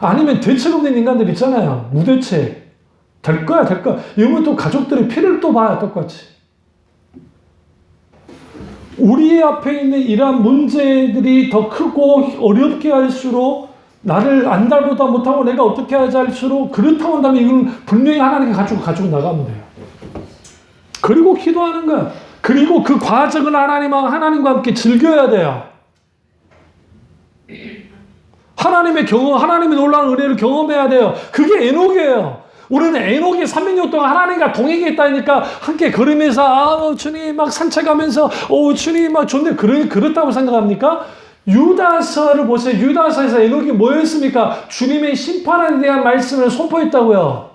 아니면 대책 없는 인간들 있잖아요. 무대책. 될 거야. 이러면 또 가족들의 피를 또 봐요. 똑같이. 우리 앞에 있는 이러한 문제들이 더 크고 어렵게 할수록 나를 안달보다 못하고 내가 어떻게 하지 할수록 그렇다고 한다면 이걸 분명히 하나님께 가지고 나가면 돼요. 그리고 기도하는 거야. 그리고 그 과정을 하나님과 함께 즐겨야 돼요. 하나님의 놀라운 은혜를 경험해야 돼요. 그게 에녹이에요. 우리는 에녹이 300년 동안 하나님과 동행했다니까 함께 걸으면서 주님 막 산책하면서 주님 막 좋네 그렇다고 생각합니까? 유다서를 보세요. 유다서에서 에녹이 뭐였습니까? 주님의 심판에 대한 말씀을 선포했다고요.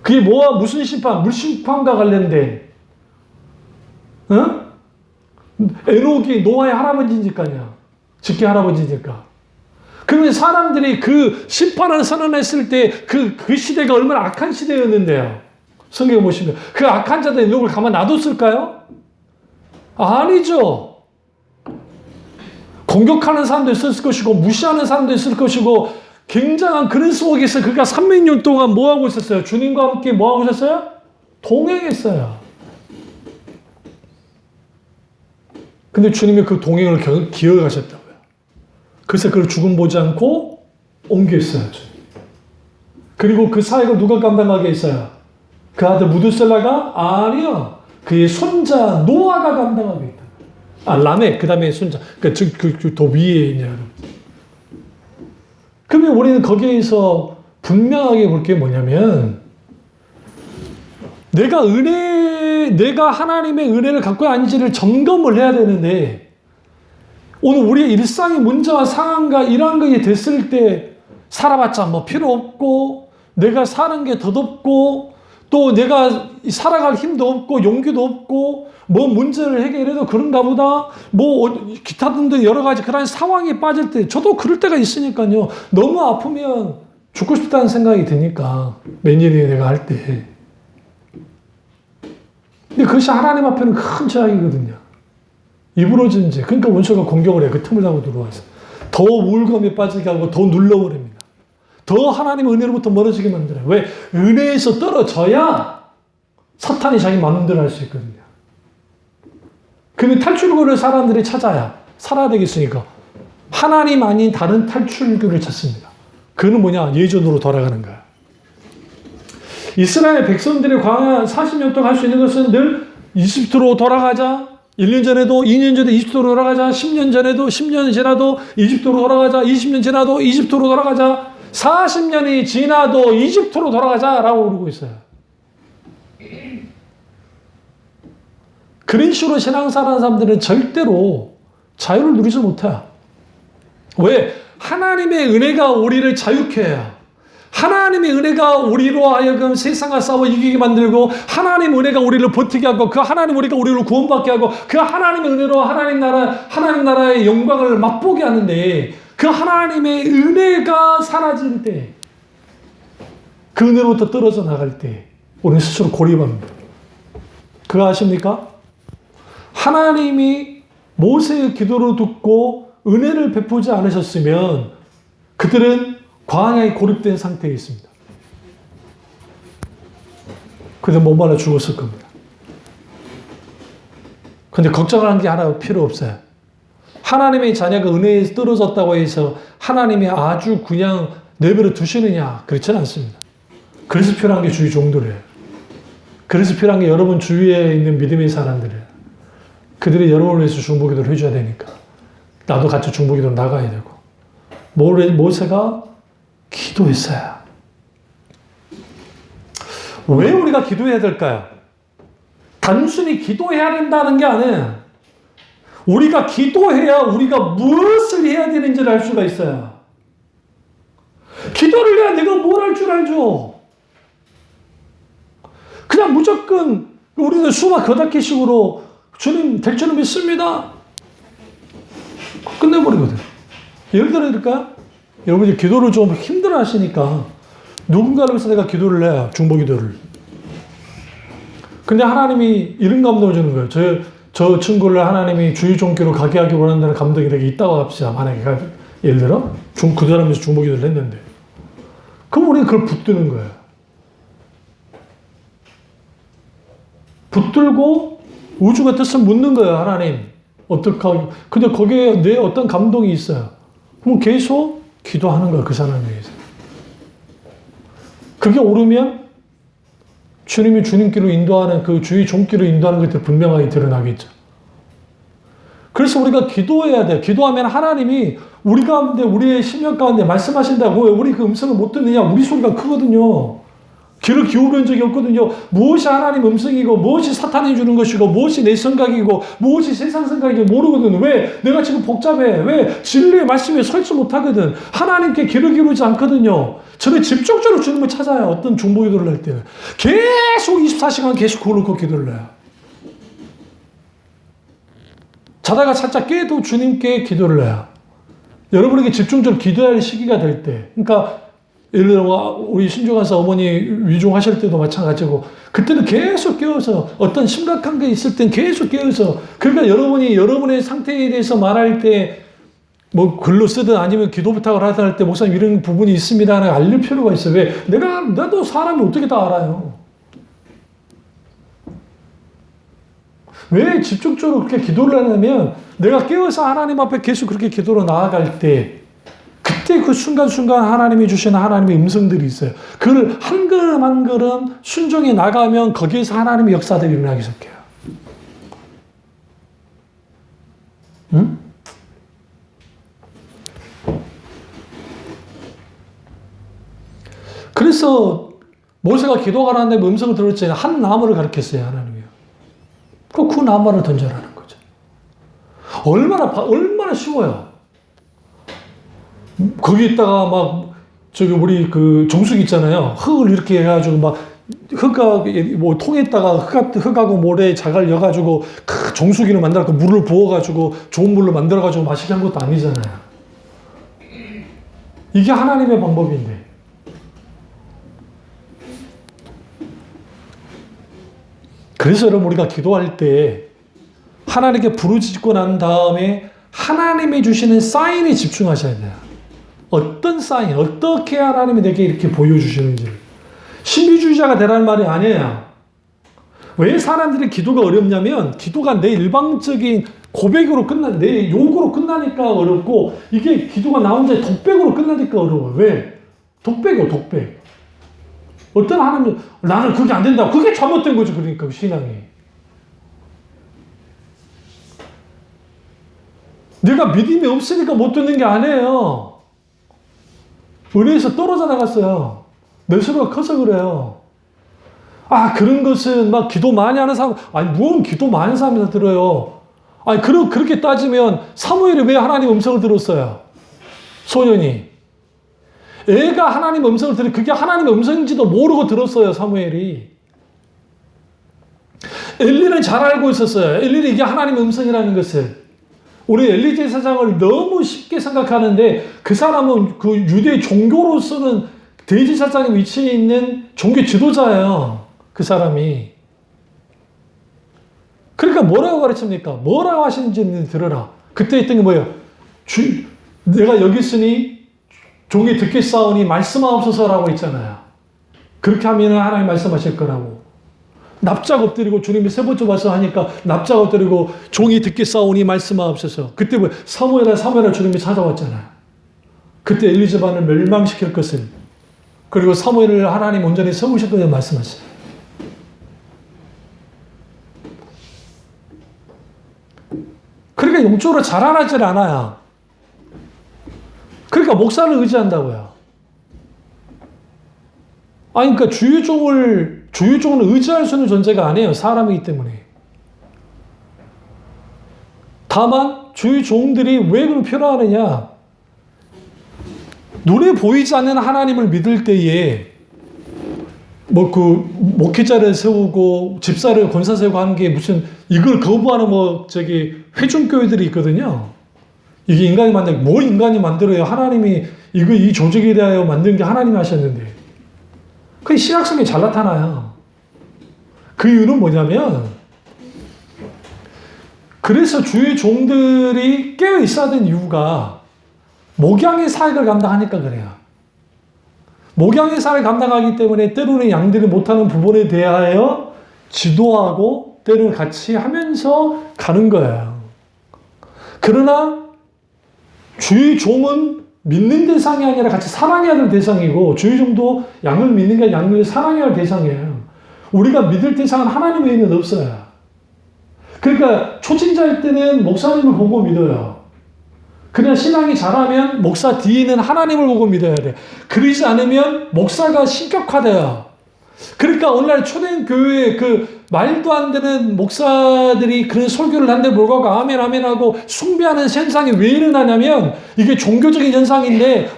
그게 무슨 심판? 물심판과 관련된 에녹이 노아의 할아버지니까요. 직계 할아버지니까. 그러면 사람들이 그 심판을 선언했을 때 그 시대가 얼마나 악한 시대였는데요. 성경에 보시면 그 악한 자들 에녹을 가만 놔뒀을까요? 아니죠. 공격하는 사람도 있었을 것이고 무시하는 사람도 있을 것이고 굉장한 그런 속에서 그가 300년 동안 뭐하고 있었어요? 주님과 함께 뭐하고 있었어요? 동행했어요. 근데 주님이 그 동행을 기억하셨다고요. 그래서 그를 죽음 보지 않고 옮겼어요. 그리고 그 사역을 누가 감당하게 했어요? 그 아들 무드셀라가? 아니요. 그의 손자 노아가 감당하게 했다. 라멕, 그 다음에 손자. 그러니까 더 위에 있냐. 그러면 우리는 거기에서 분명하게 볼 게 뭐냐면, 내가 하나님의 은혜를 갖고 아닌지를 점검을 해야 되는데, 오늘 우리의 일상의 문제와 상황과 이러한 것이 됐을 때, 살아봤자 뭐 필요 없고, 내가 사는 게 덧없고, 또 내가 살아갈 힘도 없고, 용기도 없고, 뭐 문제를 해결해도 그런가 보다, 기타 등등 여러 가지 그런 상황에 빠질 때, 저도 그럴 때가 있으니까요. 너무 아프면 죽고 싶다는 생각이 드니까, 매년에 내가 할 때. 근데 그것이 하나님 앞에는 큰 죄악이거든요. 이부러진 죄. 그러니까 원수가 공격을 해. 그 틈을 타고 들어와서. 더 우울감에 빠지게 하고 더 눌러버립니다. 더 하나님의 은혜로부터 멀어지게 만들어요. 왜? 은혜에서 떨어져야 사탄이 자기 마음대로 할 수 있거든요. 그러면 탈출구를 사람들이 찾아야 살아야 되겠으니까 하나님 아닌 다른 탈출구를 찾습니다. 그는 뭐냐? 예전으로 돌아가는 거야. 이스라엘 백성들이 광야 40년 동안 할 수 있는 것은 늘 이집트로 돌아가자. 1년 전에도 2년 전에 이집트로 돌아가자. 10년 전에도 10년 지나도 이집트로 돌아가자. 20년 지나도 이집트로 돌아가자. 40년이 지나도 이집트로 돌아가자라고 그러고 있어요. 그런 식으로 신앙생활하는 사람들은 절대로 자유를 누리지 못해요. 왜? 하나님의 은혜가 우리를 자유케 해요. 하나님의 은혜가 우리로 하여금 세상과 싸워 이기게 만들고, 하나님의 은혜가 우리를 버티게 하고, 그 하나님 은혜가 우리를 구원받게 하고, 그 하나님의 은혜로 하나님 나라의 영광을 맛보게 하는데, 그 하나님의 은혜가 사라질 때, 그 은혜로부터 떨어져 나갈 때, 우리는 스스로 고립합니다. 그거 아십니까? 하나님이 모세의 기도를 듣고 은혜를 베푸지 않으셨으면 그들은 광야에 고립된 상태에 있습니다. 그들 못 말라 죽었을 겁니다. 근데 걱정하는 게 하나 필요 없어요. 하나님의 자녀가 은혜에서 떨어졌다고 해서 하나님이 아주 그냥 내버려 두시느냐? 그렇지는 않습니다. 그래서 필요한 게 주의 종들이에요. 그래서 필요한 게 여러분 주위에 있는 믿음의 사람들이에요. 그들이 여러분을 위해서 중보기도를 해줘야 되니까. 나도 같이 중보기도로 나가야 되고. 모세가 기도했어요. 왜 우리가 기도해야 될까요? 단순히 기도해야 된다는 게 아니에요. 우리가 기도해야 우리가 무엇을 해야 되는지를 알 수가 있어요. 기도를 해야 내가 뭘 할 줄 알죠. 그냥 무조건 우리는 수박 겉핥기식으로 주님 될 줄은 믿습니다. 끝내버리거든. 예를 들어 드릴까요? 여러분이 기도를 좀 힘들어 하시니까 누군가를 위해서 내가 기도를 해요. 중보기도를. 근데 하나님이 이런 감동을 주는 거예요. 저 친구를 하나님이 주의 종교로 가게 하기 원한다는 감동이 되게 있다고 합시다. 만약에 예를 들어 그 사람에서 중보기도를 했는데, 그럼 우리는 그걸 붙드는 거예요. 붙들고 우주가 뜻을 묻는 거예요. 하나님 어떡하고. 근데 거기에 내 어떤 감동이 있어요. 그럼 계속 기도하는 거예요. 그 사람에 대해서. 그게 오르면 주님이 주님께로 인도하는 그 주의 종께로 인도하는 것들이 분명하게 드러나겠죠. 그래서 우리가 기도해야 돼요. 기도하면 하나님이 우리 가운데, 우리의 심령 가운데 말씀하신다고. 왜 우리 그 음성을 못 듣느냐? 우리 소리가 크거든요. 귀를 기울인 적이 없거든요. 무엇이 하나님 음성이고, 무엇이 사탄이 주는 것이고, 무엇이 내 생각이고, 무엇이 세상 생각이고 모르거든. 왜? 내가 지금 복잡해. 왜? 진리의 말씀에 설치 못하거든. 하나님께 귀를 기울이지 않거든요. 저는 집중적으로 주님을 찾아요. 어떤 중보 기도를 할 때는. 계속 24시간 계속 그걸 놓고 기도를 해요. 자다가 살짝 깨도 주님께 기도를 해요. 여러분에게 집중적으로 기도할 시기가 될 때. 그러니까 예를 들어 우리 신중하사 어머니 위중하실 때도 마찬가지고 그때는 계속 깨워서 어떤 심각한 게 있을 땐 계속 깨워서 그러니까 여러분이 여러분의 상태에 대해서 말할 때 뭐 글로 쓰든 아니면 기도 부탁을 하든 할 때 목사님 이런 부분이 있습니다 하는 알릴 필요가 있어요. 왜? 나도 사람이 어떻게 다 알아요. 왜 집중적으로 그렇게 기도를 하냐면 내가 깨어서 하나님 앞에 계속 그렇게 기도로 나아갈 때 그때 그 순간순간 하나님이 주시는 하나님의 음성들이 있어요. 그걸 한 걸음 한 걸음 순종해 나가면 거기에서 하나님의 역사들이 일어나기 시작해요. 응? 그래서 모세가 기도가 하는데 음성을 들었잖아요. 한 나무를 가르쳤어요. 하나님이요. 그 나무를 던져라는 거죠. 얼마나 쉬워요. 거기에다가 막 저기 우리 그 정수기 있잖아요. 흙을 이렇게 해가지고 막 흙하고 뭐 통에다가 흙하고 모래 자갈려가지고 정수기를 만들어서 물을 부어가지고 좋은 물로 만들어가지고 마시게 한 것도 아니잖아요. 이게 하나님의 방법인데. 그래서 여러분 우리가 기도할 때 하나님께 부르짖고 난 다음에 하나님이 주시는 사인에 집중하셔야 돼요. 어떤 사인, 어떻게 하나님이 내게 이렇게 보여주시는지를. 신비주의자가 되라는 말이 아니에요. 왜 사람들이 기도가 어렵냐면 기도가 내 일방적인 고백으로 내 욕으로 끝나니까 어렵고 이게 기도가 나 혼자 독백으로 끝나니까 어려워요. 왜? 독백이요, 독백. 어떤 하나님, 나는 그게 안 된다. 그게 잘못된 거죠. 그러니까, 신앙이. 내가 믿음이 없으니까 못 듣는 게 아니에요. 은혜에서 떨어져 나갔어요. 내 소리가 커서 그래요. 아, 그런 것은 막 기도 많이 하는 사람, 아니, 무슨 기도 많이 하는 사람이 들어요. 아니, 그렇게 따지면 사무엘이 왜 하나님 음성을 들었어요? 소년이. 애가 하나님 음성을 들으니 그게 하나님의 음성인지도 모르고 들었어요. 사무엘이. 엘리는 잘 알고 있었어요. 엘리는 이게 하나님의 음성이라는 것을. 우리 엘리 제사장을 너무 쉽게 생각하는데 그 사람은 그 유대 종교로서는 대제사장의 위치에 있는 종교 지도자예요. 그 사람이. 그러니까 뭐라고 가르칩니까? 뭐라고 하시는지 들어라. 그때 했던 게 뭐예요? 내가 여기 있으니 종이 듣겠사오니 말씀하옵소서라고 했잖아요. 그렇게 하면 하나님 말씀하실 거라고. 납작 엎드리고 주님이 세 번째 와서 하니까 납작 엎드리고 종이 듣겠사오니 말씀하옵소서. 그때 뭐 사무엘아 주님이 찾아왔잖아요. 그때 엘리 집안을 멸망시킬 것을. 그리고 사무엘을 하나님 온전히 세우실 거라고 말씀하셨어요. 그러니까 영적으로 자라나질 않아요. 그러니까 목사를 의지한다고요. 아니, 그러니까 주유종을 의지할 수 있는 존재가 아니에요. 사람이기 때문에. 다만, 주유종들이 왜 그런 필요하느냐. 눈에 보이지 않는 하나님을 믿을 때에, 목회자를 세우고, 집사를 권사 세우고 하는 게 무슨, 이걸 거부하는 회중교회들이 있거든요. 이게 인간이 만든, 뭐 인간이 만들어요? 하나님이 이 조직에 대하여 만든 게 하나님이 하셨는데. 그게 신학성이 잘 나타나요. 그 이유는 뭐냐면, 그래서 주의 종들이 깨어 있어야 되는 이유가 목양의 사역을 감당하니까 그래요. 목양의 사역을 감당하기 때문에 때로는 양들이 못하는 부분에 대하여 지도하고 때로는 같이 하면서 가는 거예요. 그러나 주의 종은 믿는 대상이 아니라 같이 사랑해야 될 대상이고 주의 종도 양을 믿는 게 양을 사랑해야 할 대상이에요. 우리가 믿을 대상은 하나님 외에는 없어요. 그러니까 초신자일 때는 목사님을 보고 믿어요. 그냥 신앙이 잘하면 목사 뒤에는 하나님을 보고 믿어야 돼. 그러지 않으면 목사가 신격화돼요. 그러니까 오늘날 초대인 교회에 그 말도 안 되는 목사들이 그런 설교를 하는데 불구하고 아멘 아멘 하고 숭배하는 현상이 왜 일어나냐면 이게 종교적인 현상인데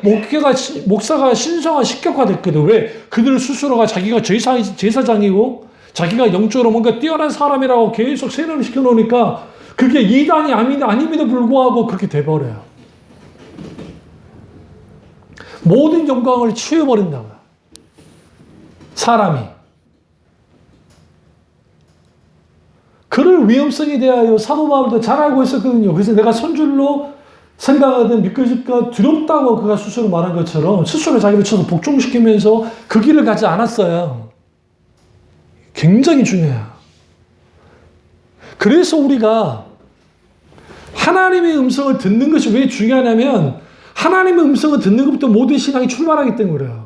목사가 신성화 신격화됐거든. 왜? 그들 스스로가 자기가 제사장이고 자기가 영적으로 뭔가 뛰어난 사람이라고 계속 세뇌를 시켜놓으니까 그게 이단이 아님에도 불구하고 그렇게 돼버려요. 모든 영광을 치워버린다고요. 사람이. 그럴 위험성에 대하여 사도 바울도 잘 알고 있었거든요. 그래서 내가 손줄로 생각하든 믿겨질까 두렵다고 그가 스스로 말한 것처럼 스스로 자기를 쳐서 복종시키면서 그 길을 가지 않았어요. 굉장히 중요해요. 그래서 우리가 하나님의 음성을 듣는 것이 왜 중요하냐면 하나님의 음성을 듣는 것부터 모든 신앙이 출발하기 때문에 그래요.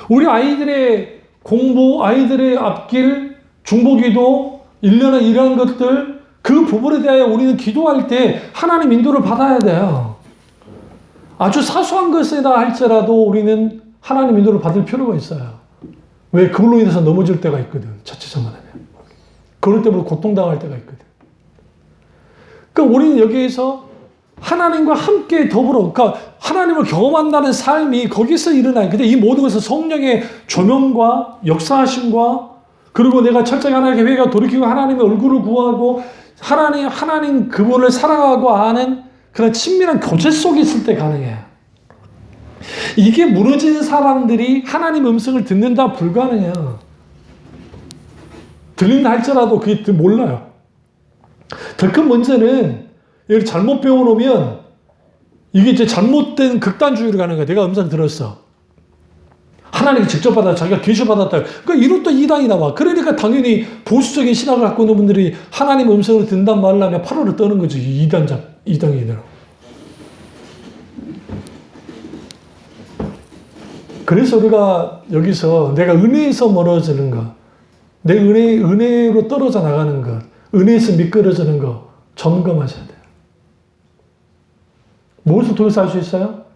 우리 아이들의 공부, 아이들의 앞길, 중보기도, 1년에 이러한 것들 그 부분에 대하여 우리는 기도할 때 하나님 인도를 받아야 돼요. 아주 사소한 것이다 할지라도 우리는 하나님 인도를 받을 필요가 있어요. 왜? 그걸로 인해서 넘어질 때가 있거든. 자칫하면. 그럴 때부터 고통당할 때가 있거든. 그러니까 우리는 여기에서 하나님과 함께 더불어, 그러니까 하나님을 경험한다는 삶이 거기서 일어나요. 근데 이 모든 것은 성령의 조명과 역사하심과 그리고 내가 철저히 하나님의 회개가 돌이키고 하나님의 얼굴을 구하고 하나님 그분을 사랑하고 아는 그런 친밀한 교제 속에 있을 때 가능해요. 이게 무너지는 사람들이 하나님 음성을 듣는다 불가능해요. 들린다 할지라도 그게 몰라요. 더 큰 문제는 이걸 잘못 배워놓으면 이게 이제 잘못된 극단주의로 가는 거야. 내가 음성 들었어. 하나님이 직접 받아 자기가 계시 받았다. 그러니까 이로 또 이단이 나와. 그러니까 당연히 보수적인 신학을 갖고 있는 분들이 하나님 음성을 듣는단 말을 하면 팔로를 떠는 거지. 이단이들. 그래서 우리가 여기서 내가 은혜에서 멀어지는 것, 내 은혜로 떨어져 나가는 것, 은혜에서 미끄러지는 것 점검하셔야 돼요. 무엇을 통해서 할 수 있어요?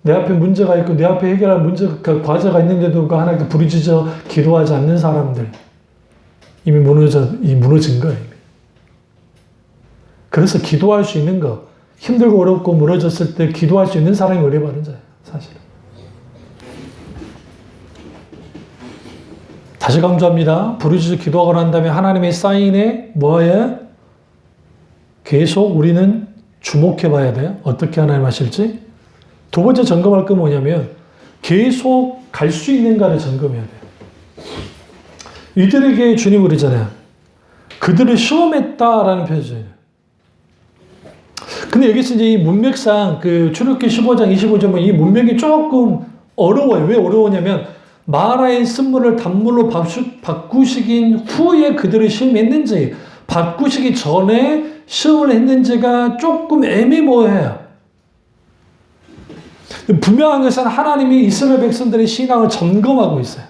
내 앞에 문제가 있고 내 앞에 해결할 과제가 있는데도 그 하나님께 부르짖어 기도하지 않는 사람들 이미 무너진 거예요. 이미. 그래서 기도할 수 있는 것, 힘들고 어렵고 무너졌을 때 기도할 수 있는 사람이 은혜 받은 자예요. 사실은. 다시 강조합니다. 부르짖어 기도하고 난 다음에 하나님의 사인에 뭐예요? 계속 우리는 주목해 봐야 돼요. 어떻게 하나님 하실지. 두 번째 점검할 건 뭐냐면 계속 갈 수 있는가를 점검해야 돼요. 이들에게 주님 그러잖아요. 그들을 시험했다라는 표현이에요. 근데 여기서 이제 이 문맥상 그 출애굽기 15장 25절은 이 문맥이 조금 어려워요. 왜 어려우냐면 마라의 쓴물을 단물로 바꾸시긴 후에 그들을 시험했는지 바꾸시기 전에 시험을 했는지가 조금 애매모호해요. 분명한 것은 하나님이 이스라엘 백성들의 신앙을 점검하고 있어요.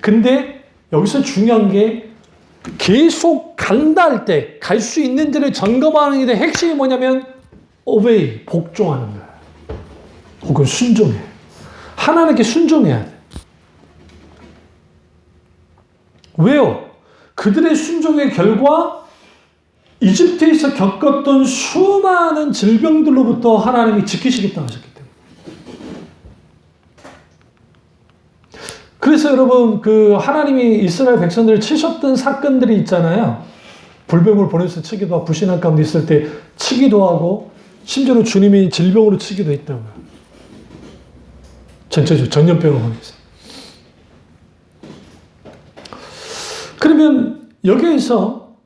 근데 여기서 중요한 게 계속 간다 할 때 갈 수 있는지를 점검하는 데 핵심이 뭐냐면 obey, 복종하는 거예요. 혹은 순종해. 하나님께 순종해야 돼. 왜요? 그들의 순종의 결과 이집트에서 겪었던 수많은 질병들로부터 하나님이 지키시겠다고 하셨기 때문에. 그래서 여러분 그 하나님이 이스라엘 백성들을 치셨던 사건들이 있잖아요. 불뱀을 보내서 치기도 하고 불신앙 가운데 있을 때 치기도 하고 심지어는 주님이 질병으로 치기도 했다고요. 전체적으로 전염병을 보내서. 그러면 여기에서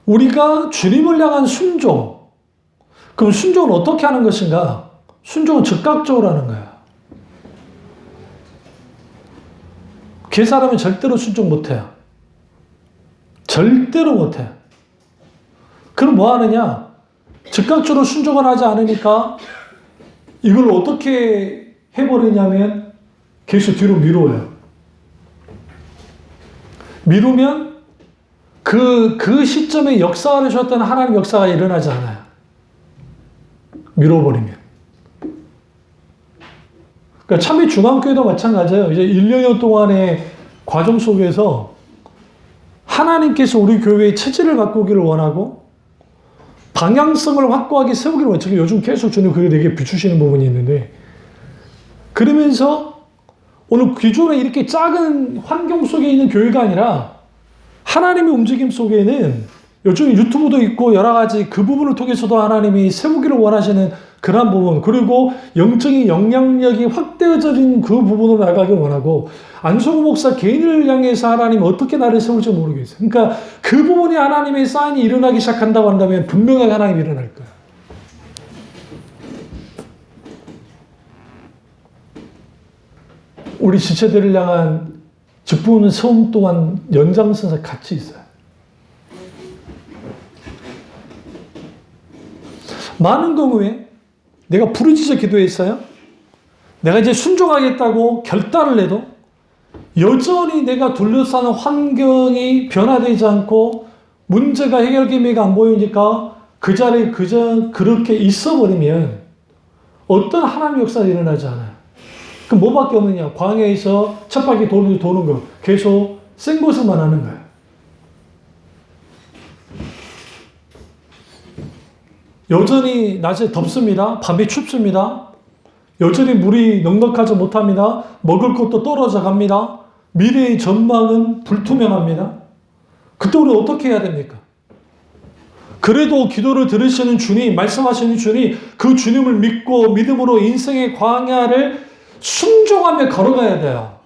우리가 주님을 향한 순종, 그럼 순종은 어떻게 하는 것인가? 순종은 즉각적으로 하는 거야. 계산하면 절대로 순종 못해요. 절대로 못해요. 그럼 뭐 하느냐? 즉각적으로 순종을 하지 않으니까 이걸 어떻게 해버리냐면 계속 뒤로 미뤄요. 미루면 그 시점에 역사를 주셨던 하나님 역사가 일어나지 않아요. 미뤄버리면. 그러니까 참이 중앙교회도 마찬가지예요. 이제 1년 동안의 과정 속에서 하나님께서 우리 교회의 체질을 바꾸기를 원하고 방향성을 확고하게 세우기를 원하고 요즘 계속 주님 그게 되게 비추시는 부분이 있는데 그러면서 오늘 기존에 이렇게 작은 환경 속에 있는 교회가 아니라 하나님의 움직임 속에는 요즘 유튜브도 있고 여러 가지 그 부분을 통해서도 하나님이 세우기를 원하시는 그런 부분 그리고 영적인 영향력이 확대해진 그 부분으로 나가길 원하고 안성호 목사 개인을 향해서 하나님이 어떻게 나를 세울지 모르겠어요. 그러니까 그 부분이 하나님의 사인이 일어나기 시작한다고 한다면 분명하게 하나님이 일어날 거예요. 우리 지체들을 향한 직분 세움 또한 연장선상 같이 있어요. 많은 경우에 내가 부르짖어 기도했어요. 내가 이제 순종하겠다고 결단을 해도 여전히 내가 둘러싸는 환경이 변화되지 않고 문제가 해결 기미가 안 보이니까 그 자리에 그렇게 있어버리면 어떤 하나님의 역사가 일어나지 않아요. 그럼 뭐밖에 없느냐? 광야에서 첫 바퀴 도는 거. 계속 센 것을만 하는 거예요. 여전히 낮에 덥습니다. 밤에 춥습니다. 여전히 물이 넉넉하지 못합니다. 먹을 것도 떨어져 갑니다. 미래의 전망은 불투명합니다. 그때 우리 어떻게 해야 됩니까? 그래도 기도를 들으시는 주님, 말씀하시는 주님, 그 주님을 믿고 믿음으로 인생의 광야를 순종하며 걸어가야 돼요.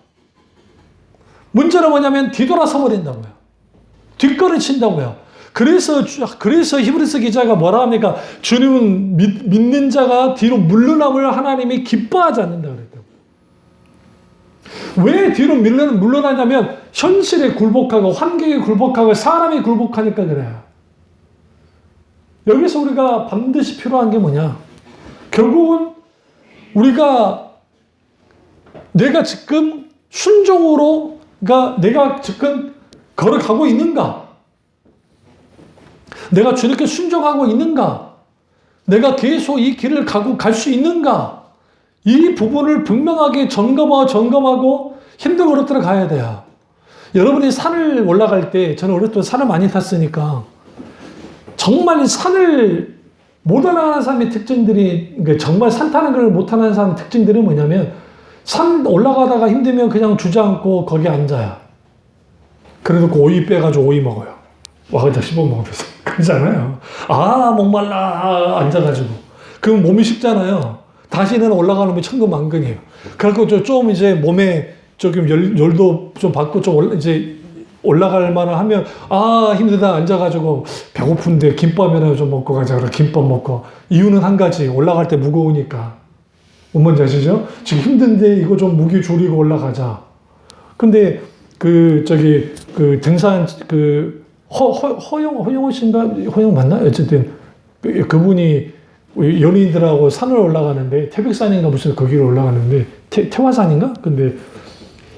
문제는 뭐냐면 뒤돌아서 버린다고요. 뒷걸음 친다고요. 그래서 히브리서 기자가 뭐라 합니까? 주님은 믿는 자가 뒤로 물러남을 하나님이 기뻐하지 않는다 그랬다고. 왜 뒤로 물러나냐면 현실에 굴복하고 환경에 굴복하고 사람에 굴복하니까 그래요. 여기서 우리가 반드시 필요한 게 뭐냐? 결국은 내가 지금 순종으로 내가 지금 걸어가고 있는가? 내가 주님께 순종하고 있는가? 내가 계속 이 길을 갈 수 있는가? 이 부분을 분명하게 점검하고 힘든 걸음들을 가야 돼요. 여러분이 산을 올라갈 때, 저는 어렸을 때 산을 많이 탔으니까, 정말 산을 못 올라가는 사람의 특징들이, 정말 산 타는 걸 못하는 사람의 특징들은 뭐냐면, 산 올라가다가 힘들면 그냥 주저앉고 거기 앉아요. 그래놓고 오이 빼가지고 오이 먹어요. 와가지고 씹어 먹으면서. 그러잖아요. 목말라. 앉아가지고. 그럼 몸이 식잖아요. 다시는 올라가는 게 천근만근이에요. 그래서 좀 이제 몸에 조금 열도 좀 받고 좀 이제 올라갈 만을 하면, 힘들다. 앉아가지고 배고픈데 김밥이나 좀 먹고 가자. 그래, 김밥 먹고. 이유는 한 가지. 올라갈 때 무거우니까. 뭔지 아시죠? 지금 힘든데 이거 좀 무게 줄이고 올라가자. 근데 등산 허영호 씨인가? 허영 맞나? 어쨌든 그분이 연예인들하고 산을 올라가는데 태백산인가 무슨 거기로 올라가는데 태화산인가? 근데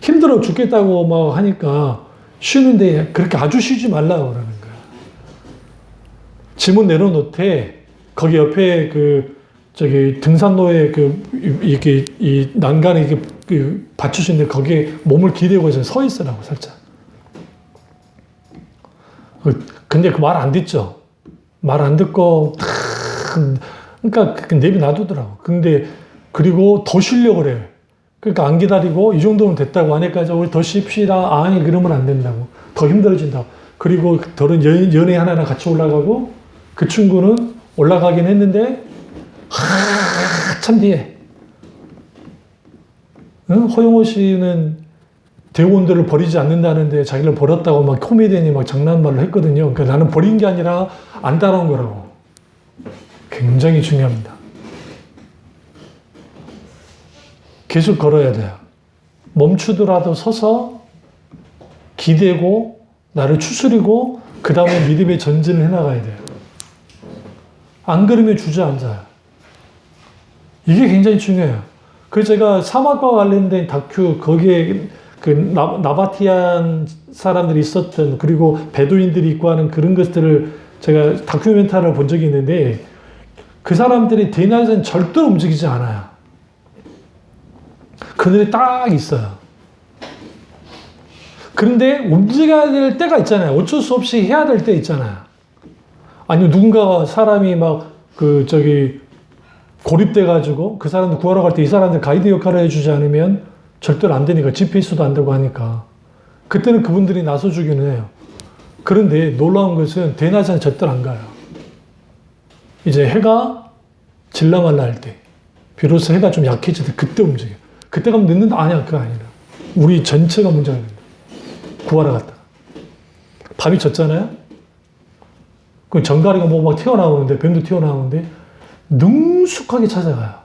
힘들어 죽겠다고 막 하니까 쉬는데 그렇게 아주 쉬지 말라고 그러는 거야. 짐은 내려놓되 거기 옆에 등산로에 이렇게 이 난간에 이렇게 받쳐주는데 거기에 몸을 기대고 해서 서 있으라고 살짝. 근데 그 말 안 듣죠. 말 안 듣고 그러니까 내비 놔두더라고. 그리고 더 쉬려고 그래. 그러니까 안 기다리고 이 정도면 됐다고 하니까 우리 더 쉽시다. 아니 그러면 안 된다고. 더 힘들어진다고. 그리고 다른 연예 하나랑 같이 올라가고 그 친구는 올라가긴 했는데 한참 뒤에 허용호 씨는 대원들을 버리지 않는다는데 자기를 버렸다고 막 코미디언이 막 장난말을 했거든요. 그러니까 나는 버린 게 아니라 안 따라온 거라고. 굉장히 중요합니다. 계속 걸어야 돼요. 멈추더라도 서서 기대고 나를 추스리고 그 다음에 믿음의 전진을 해나가야 돼요. 안 그러면 주저앉아요. 이게 굉장히 중요해요. 그래서 제가 사막과 관련된 다큐 거기에 그 나바티안 사람들이 있었던, 그리고 베두인들이 있고 하는 그런 것들을 제가 다큐멘터리를 본 적이 있는데, 그 사람들이 대낮엔 절대로 움직이지 않아요. 그늘이 딱 있어요. 그런데 움직여야 될 때가 있잖아요. 어쩔 수 없이 해야 될 때 있잖아요. 아니면 누군가 사람이 고립돼가지고 그 사람들 구하러 갈 때 이 사람들 가이드 역할을 해주지 않으면 절대로 안 되니까, GPS도 안 되고 하니까. 그때는 그분들이 나서주기는 해요. 그런데 놀라운 것은 대낮에는 절대로 안 가요. 이제 해가 질라말라 할 때, 비로소 해가 좀 약해질 때 그때 움직여요. 그때 가면 늦는다? 아니야, 그거 아니라. 우리 전체가 문제가 됩니다. 구하러 갔다. 밤이 졌잖아요? 그 정가리가 막 튀어나오는데, 뱀도 튀어나오는데, 능숙하게 찾아가요.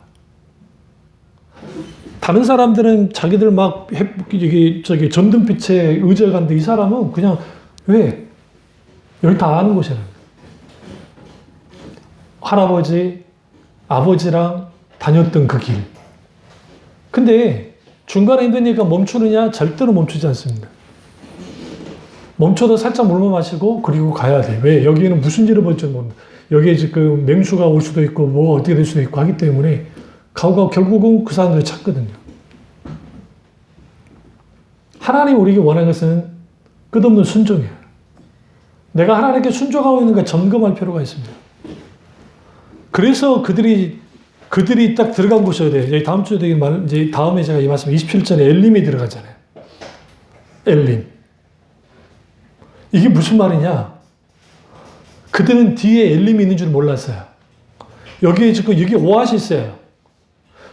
다른 사람들은 자기들 전등빛에 의지하는데, 이 사람은 그냥, 왜? 여기 다 아는 곳이라는 거예요. 할아버지, 아버지랑 다녔던 그 길. 근데 중간에 힘드니까 멈추느냐? 절대로 멈추지 않습니다. 멈춰도 살짝 물만 마시고 그리고 가야 돼. 왜? 여기에는 무슨 일을 벌지 모릅니다. 여기에 지금 맹수가 올 수도 있고 뭐가 어떻게 될 수도 있고 하기 때문에 가고 결국은 그 사람들이 찾거든요. 하나님 우리에게 원하는 것은 끝없는 순종이에요. 내가 하나님께 순종하고 있는가 점검할 필요가 있습니다. 그래서 그들이 딱 들어간 곳이어야 돼요. 다음 주에 이제 다음에 제가 이 말씀 27절에 엘림이 들어가잖아요. 엘림. 이게 무슨 말이냐? 그들은 뒤에 엘림이 있는 줄 몰랐어요. 여기 오아시스예요.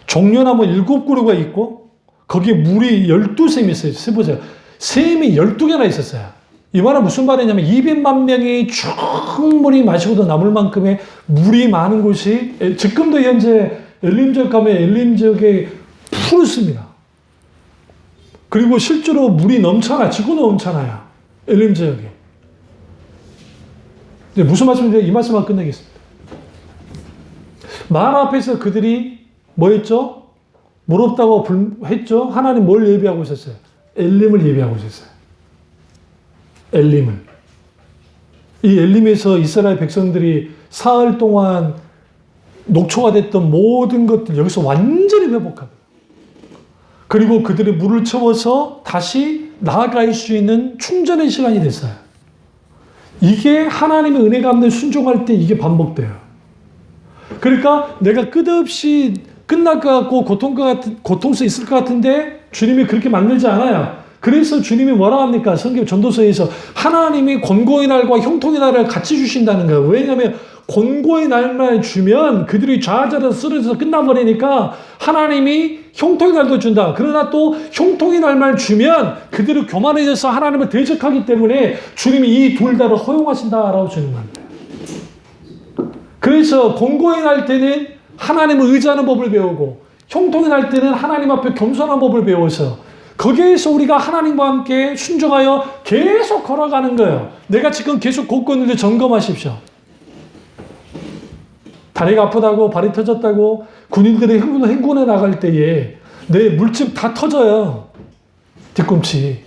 종려나무 7그루가 있고 거기에 물이 12샘이 있어요. 세보세요. 샘이 12개나 있었어요. 이 말은 무슨 말이냐면 200만 명이 충분히 마시고도 남을 만큼의 물이 많은 곳이 지금도 현재 엘림 지역 가면 엘림 지역에 푸르습니다. 그리고 실제로 물이 넘쳐나, 지구 넘쳐나요. 엘림 지역에. 무슨 말씀인지 이 말씀만 끝내겠습니다. 말 앞에서 그들이 뭐 했죠? 물 없다고 했죠? 하나님 뭘 예비하고 있었어요? 엘림을 예비하고 있었어요. 엘림을. 이 엘림에서 이스라엘 백성들이 사흘 동안 녹초가 됐던 모든 것들 여기서 완전히 회복합니다. 그리고 그들이 물을 채워서 다시 나아갈 수 있는 충전의 시간이 됐어요. 이게 하나님의 은혜 가운데 순종할 때 이게 반복돼요. 그러니까 내가 끝없이 끝날 것 같고 고통스 있을 것 같은데 주님이 그렇게 만들지 않아요. 그래서 주님이 뭐라 합니까? 성경 전도서에서 하나님이 권고의 날과 형통의 날을 같이 주신다는 거예요. 왜냐하면 권고의 날만 주면 그들이 좌절해서 쓰러져서 끝나버리니까 하나님이 형통의 날도 준다. 그러나 또 형통의 날만 주면 그들이 교만해져서 하나님을 대적하기 때문에 주님이 이 둘 다를 허용하신다라고 주님 말합니다. 그래서 권고의 날 때는 하나님을 의지하는 법을 배우고 형통의 날 때는 하나님 앞에 겸손한 법을 배워서 거기에서 우리가 하나님과 함께 순종하여 계속 걸어가는 거예요. 내가 지금 계속 걷고 있는데 점검하십시오. 다리가 아프다고 발이 터졌다고 군인들이 행군에 나갈 때에 내 물집 다 터져요. 뒤꿈치.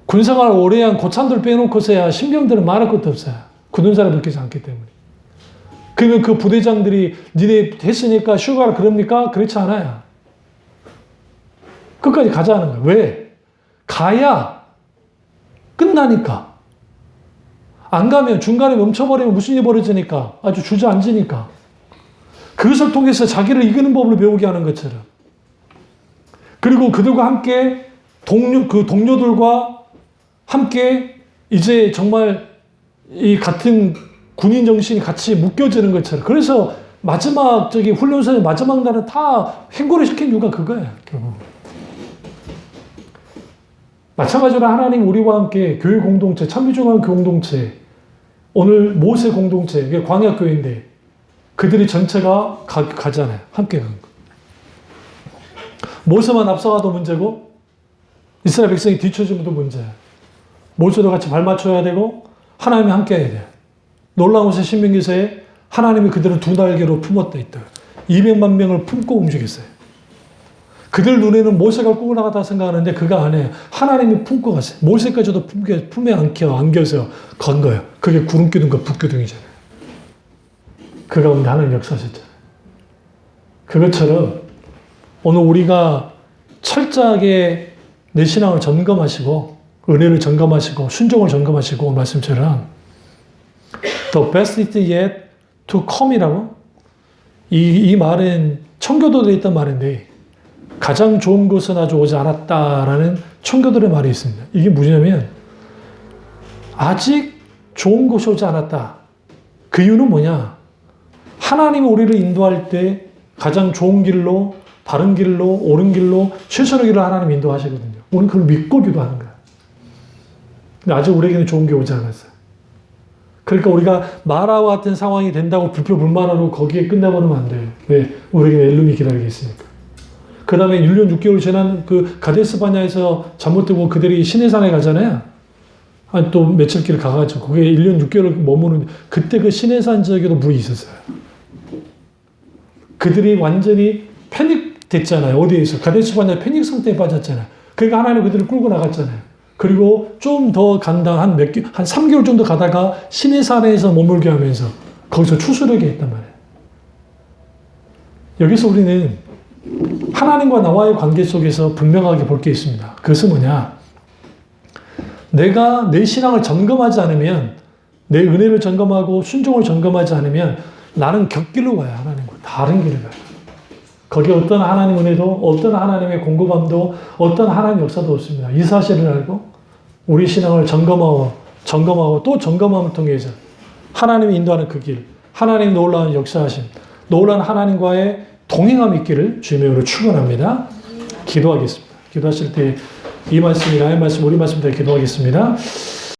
군생활 오래 한 고참들 빼놓고서야 신병들은 말할 것도 없어요. 굳은 살을 느끼지 않기 때문에. 그러면 그 부대장들이 니네 했으니까 쉬어가라 그럽니까? 그렇지 않아요. 끝까지 가자는 거예요. 왜? 가야 끝나니까. 안 가면 중간에 멈춰버리면 무슨 일이 벌어지니까. 아주 주저앉으니까. 그것을 통해서 자기를 이기는 법을 배우게 하는 것처럼. 그리고 그들과 함께 동료들과 함께 이제 정말 이 같은 군인 정신이 같이 묶여지는 것처럼. 그래서 마지막 훈련소의 마지막 날은 다 행군을 시킨 이유가 그거예요. 결국. 마찬가지로 하나님 우리와 함께 교회 공동체, 참비중앙 공동체, 오늘 모세 공동체, 이게 광야교회인데 그들이 전체가 가잖아요. 함께 간 거. 모세만 앞서가도 문제고 이스라엘 백성이 뒤처지면도 문제야. 모세도 같이 발 맞춰야 되고 하나님이 함께 해야 돼요. 놀라운 것은 신명기서에 하나님이 그들을 두 날개로 품었다 있다. 200만 명을 품고 움직였어요. 그들 눈에는 모세가 끌고 나갔다 생각하는데 그가 아니에요. 하나님이 품고 갔어요. 모세까지도 품에 안겨서 건 거예요. 그게 구름기둥과 북기둥이잖아요. 그 가운데 하나님 역사하셨잖아요. 그것처럼 오늘 우리가 철저하게 내 신앙을 점검하시고 은혜를 점검하시고 순종을 점검하시고 말씀처럼 The best is yet to come이라고 이 말은 청교도들에 있던 말인데 가장 좋은 것은 아직 오지 않았다라는 청교도들의 말이 있습니다. 이게 뭐냐면 아직 좋은 것이 오지 않았다. 그 이유는 뭐냐? 하나님이 우리를 인도할 때 가장 좋은 길로, 바른 길로, 옳은 길로, 최선의 길로 하나님 인도하시거든요. 우리는 그걸 믿고 기도하는 거야. 근데 아직 우리에게는 좋은 게 오지 않았어요. 그러니까 우리가 마라와 같은 상황이 된다고 불평불만하고 거기에 끝나버리면 안 돼요. 왜? 우리에게는 엘룸이 기다리고 있으니까. 그 다음에 1년 6개월 지난 그 가데스 바냐에서 잘못되고 그들이 시내산에 가잖아요. 한 또 며칠 길 가가지고 그게 1년 6개월 머무는 그때 그 시내산 지역에도 물이 있었어요. 그들이 완전히 패닉 됐잖아요. 어디에 있어? 가데스 바냐 패닉 상태에 빠졌잖아요. 그러니까 하나님 그들을 끌고 나갔잖아요. 그리고 좀 더 간다 한 3개월 정도 가다가 시내산에서 머물게 하면서 거기서 추수하게 했단 말이에요. 여기서 우리는 하나님과 나와의 관계 속에서 분명하게 볼 게 있습니다. 그것은 뭐냐? 내가 내 신앙을 점검하지 않으면, 내 은혜를 점검하고 순종을 점검하지 않으면 나는 곁길로 가요. 하나님과 다른 길을 가요. 거기에 어떤 하나님 은혜도, 어떤 하나님의 공급함도, 어떤 하나님 역사도 없습니다. 이 사실을 알고 우리 신앙을 점검하고 또 점검함을 통해서 하나님이 인도하는 그 길, 하나님 놀라운 역사하심, 놀라운 하나님과의 동행함이 있기를 주님의 이름으로 축원합니다. 기도하겠습니다. 기도하실 때 이 말씀이 나의 말씀, 우리 말씀 다 기도하겠습니다.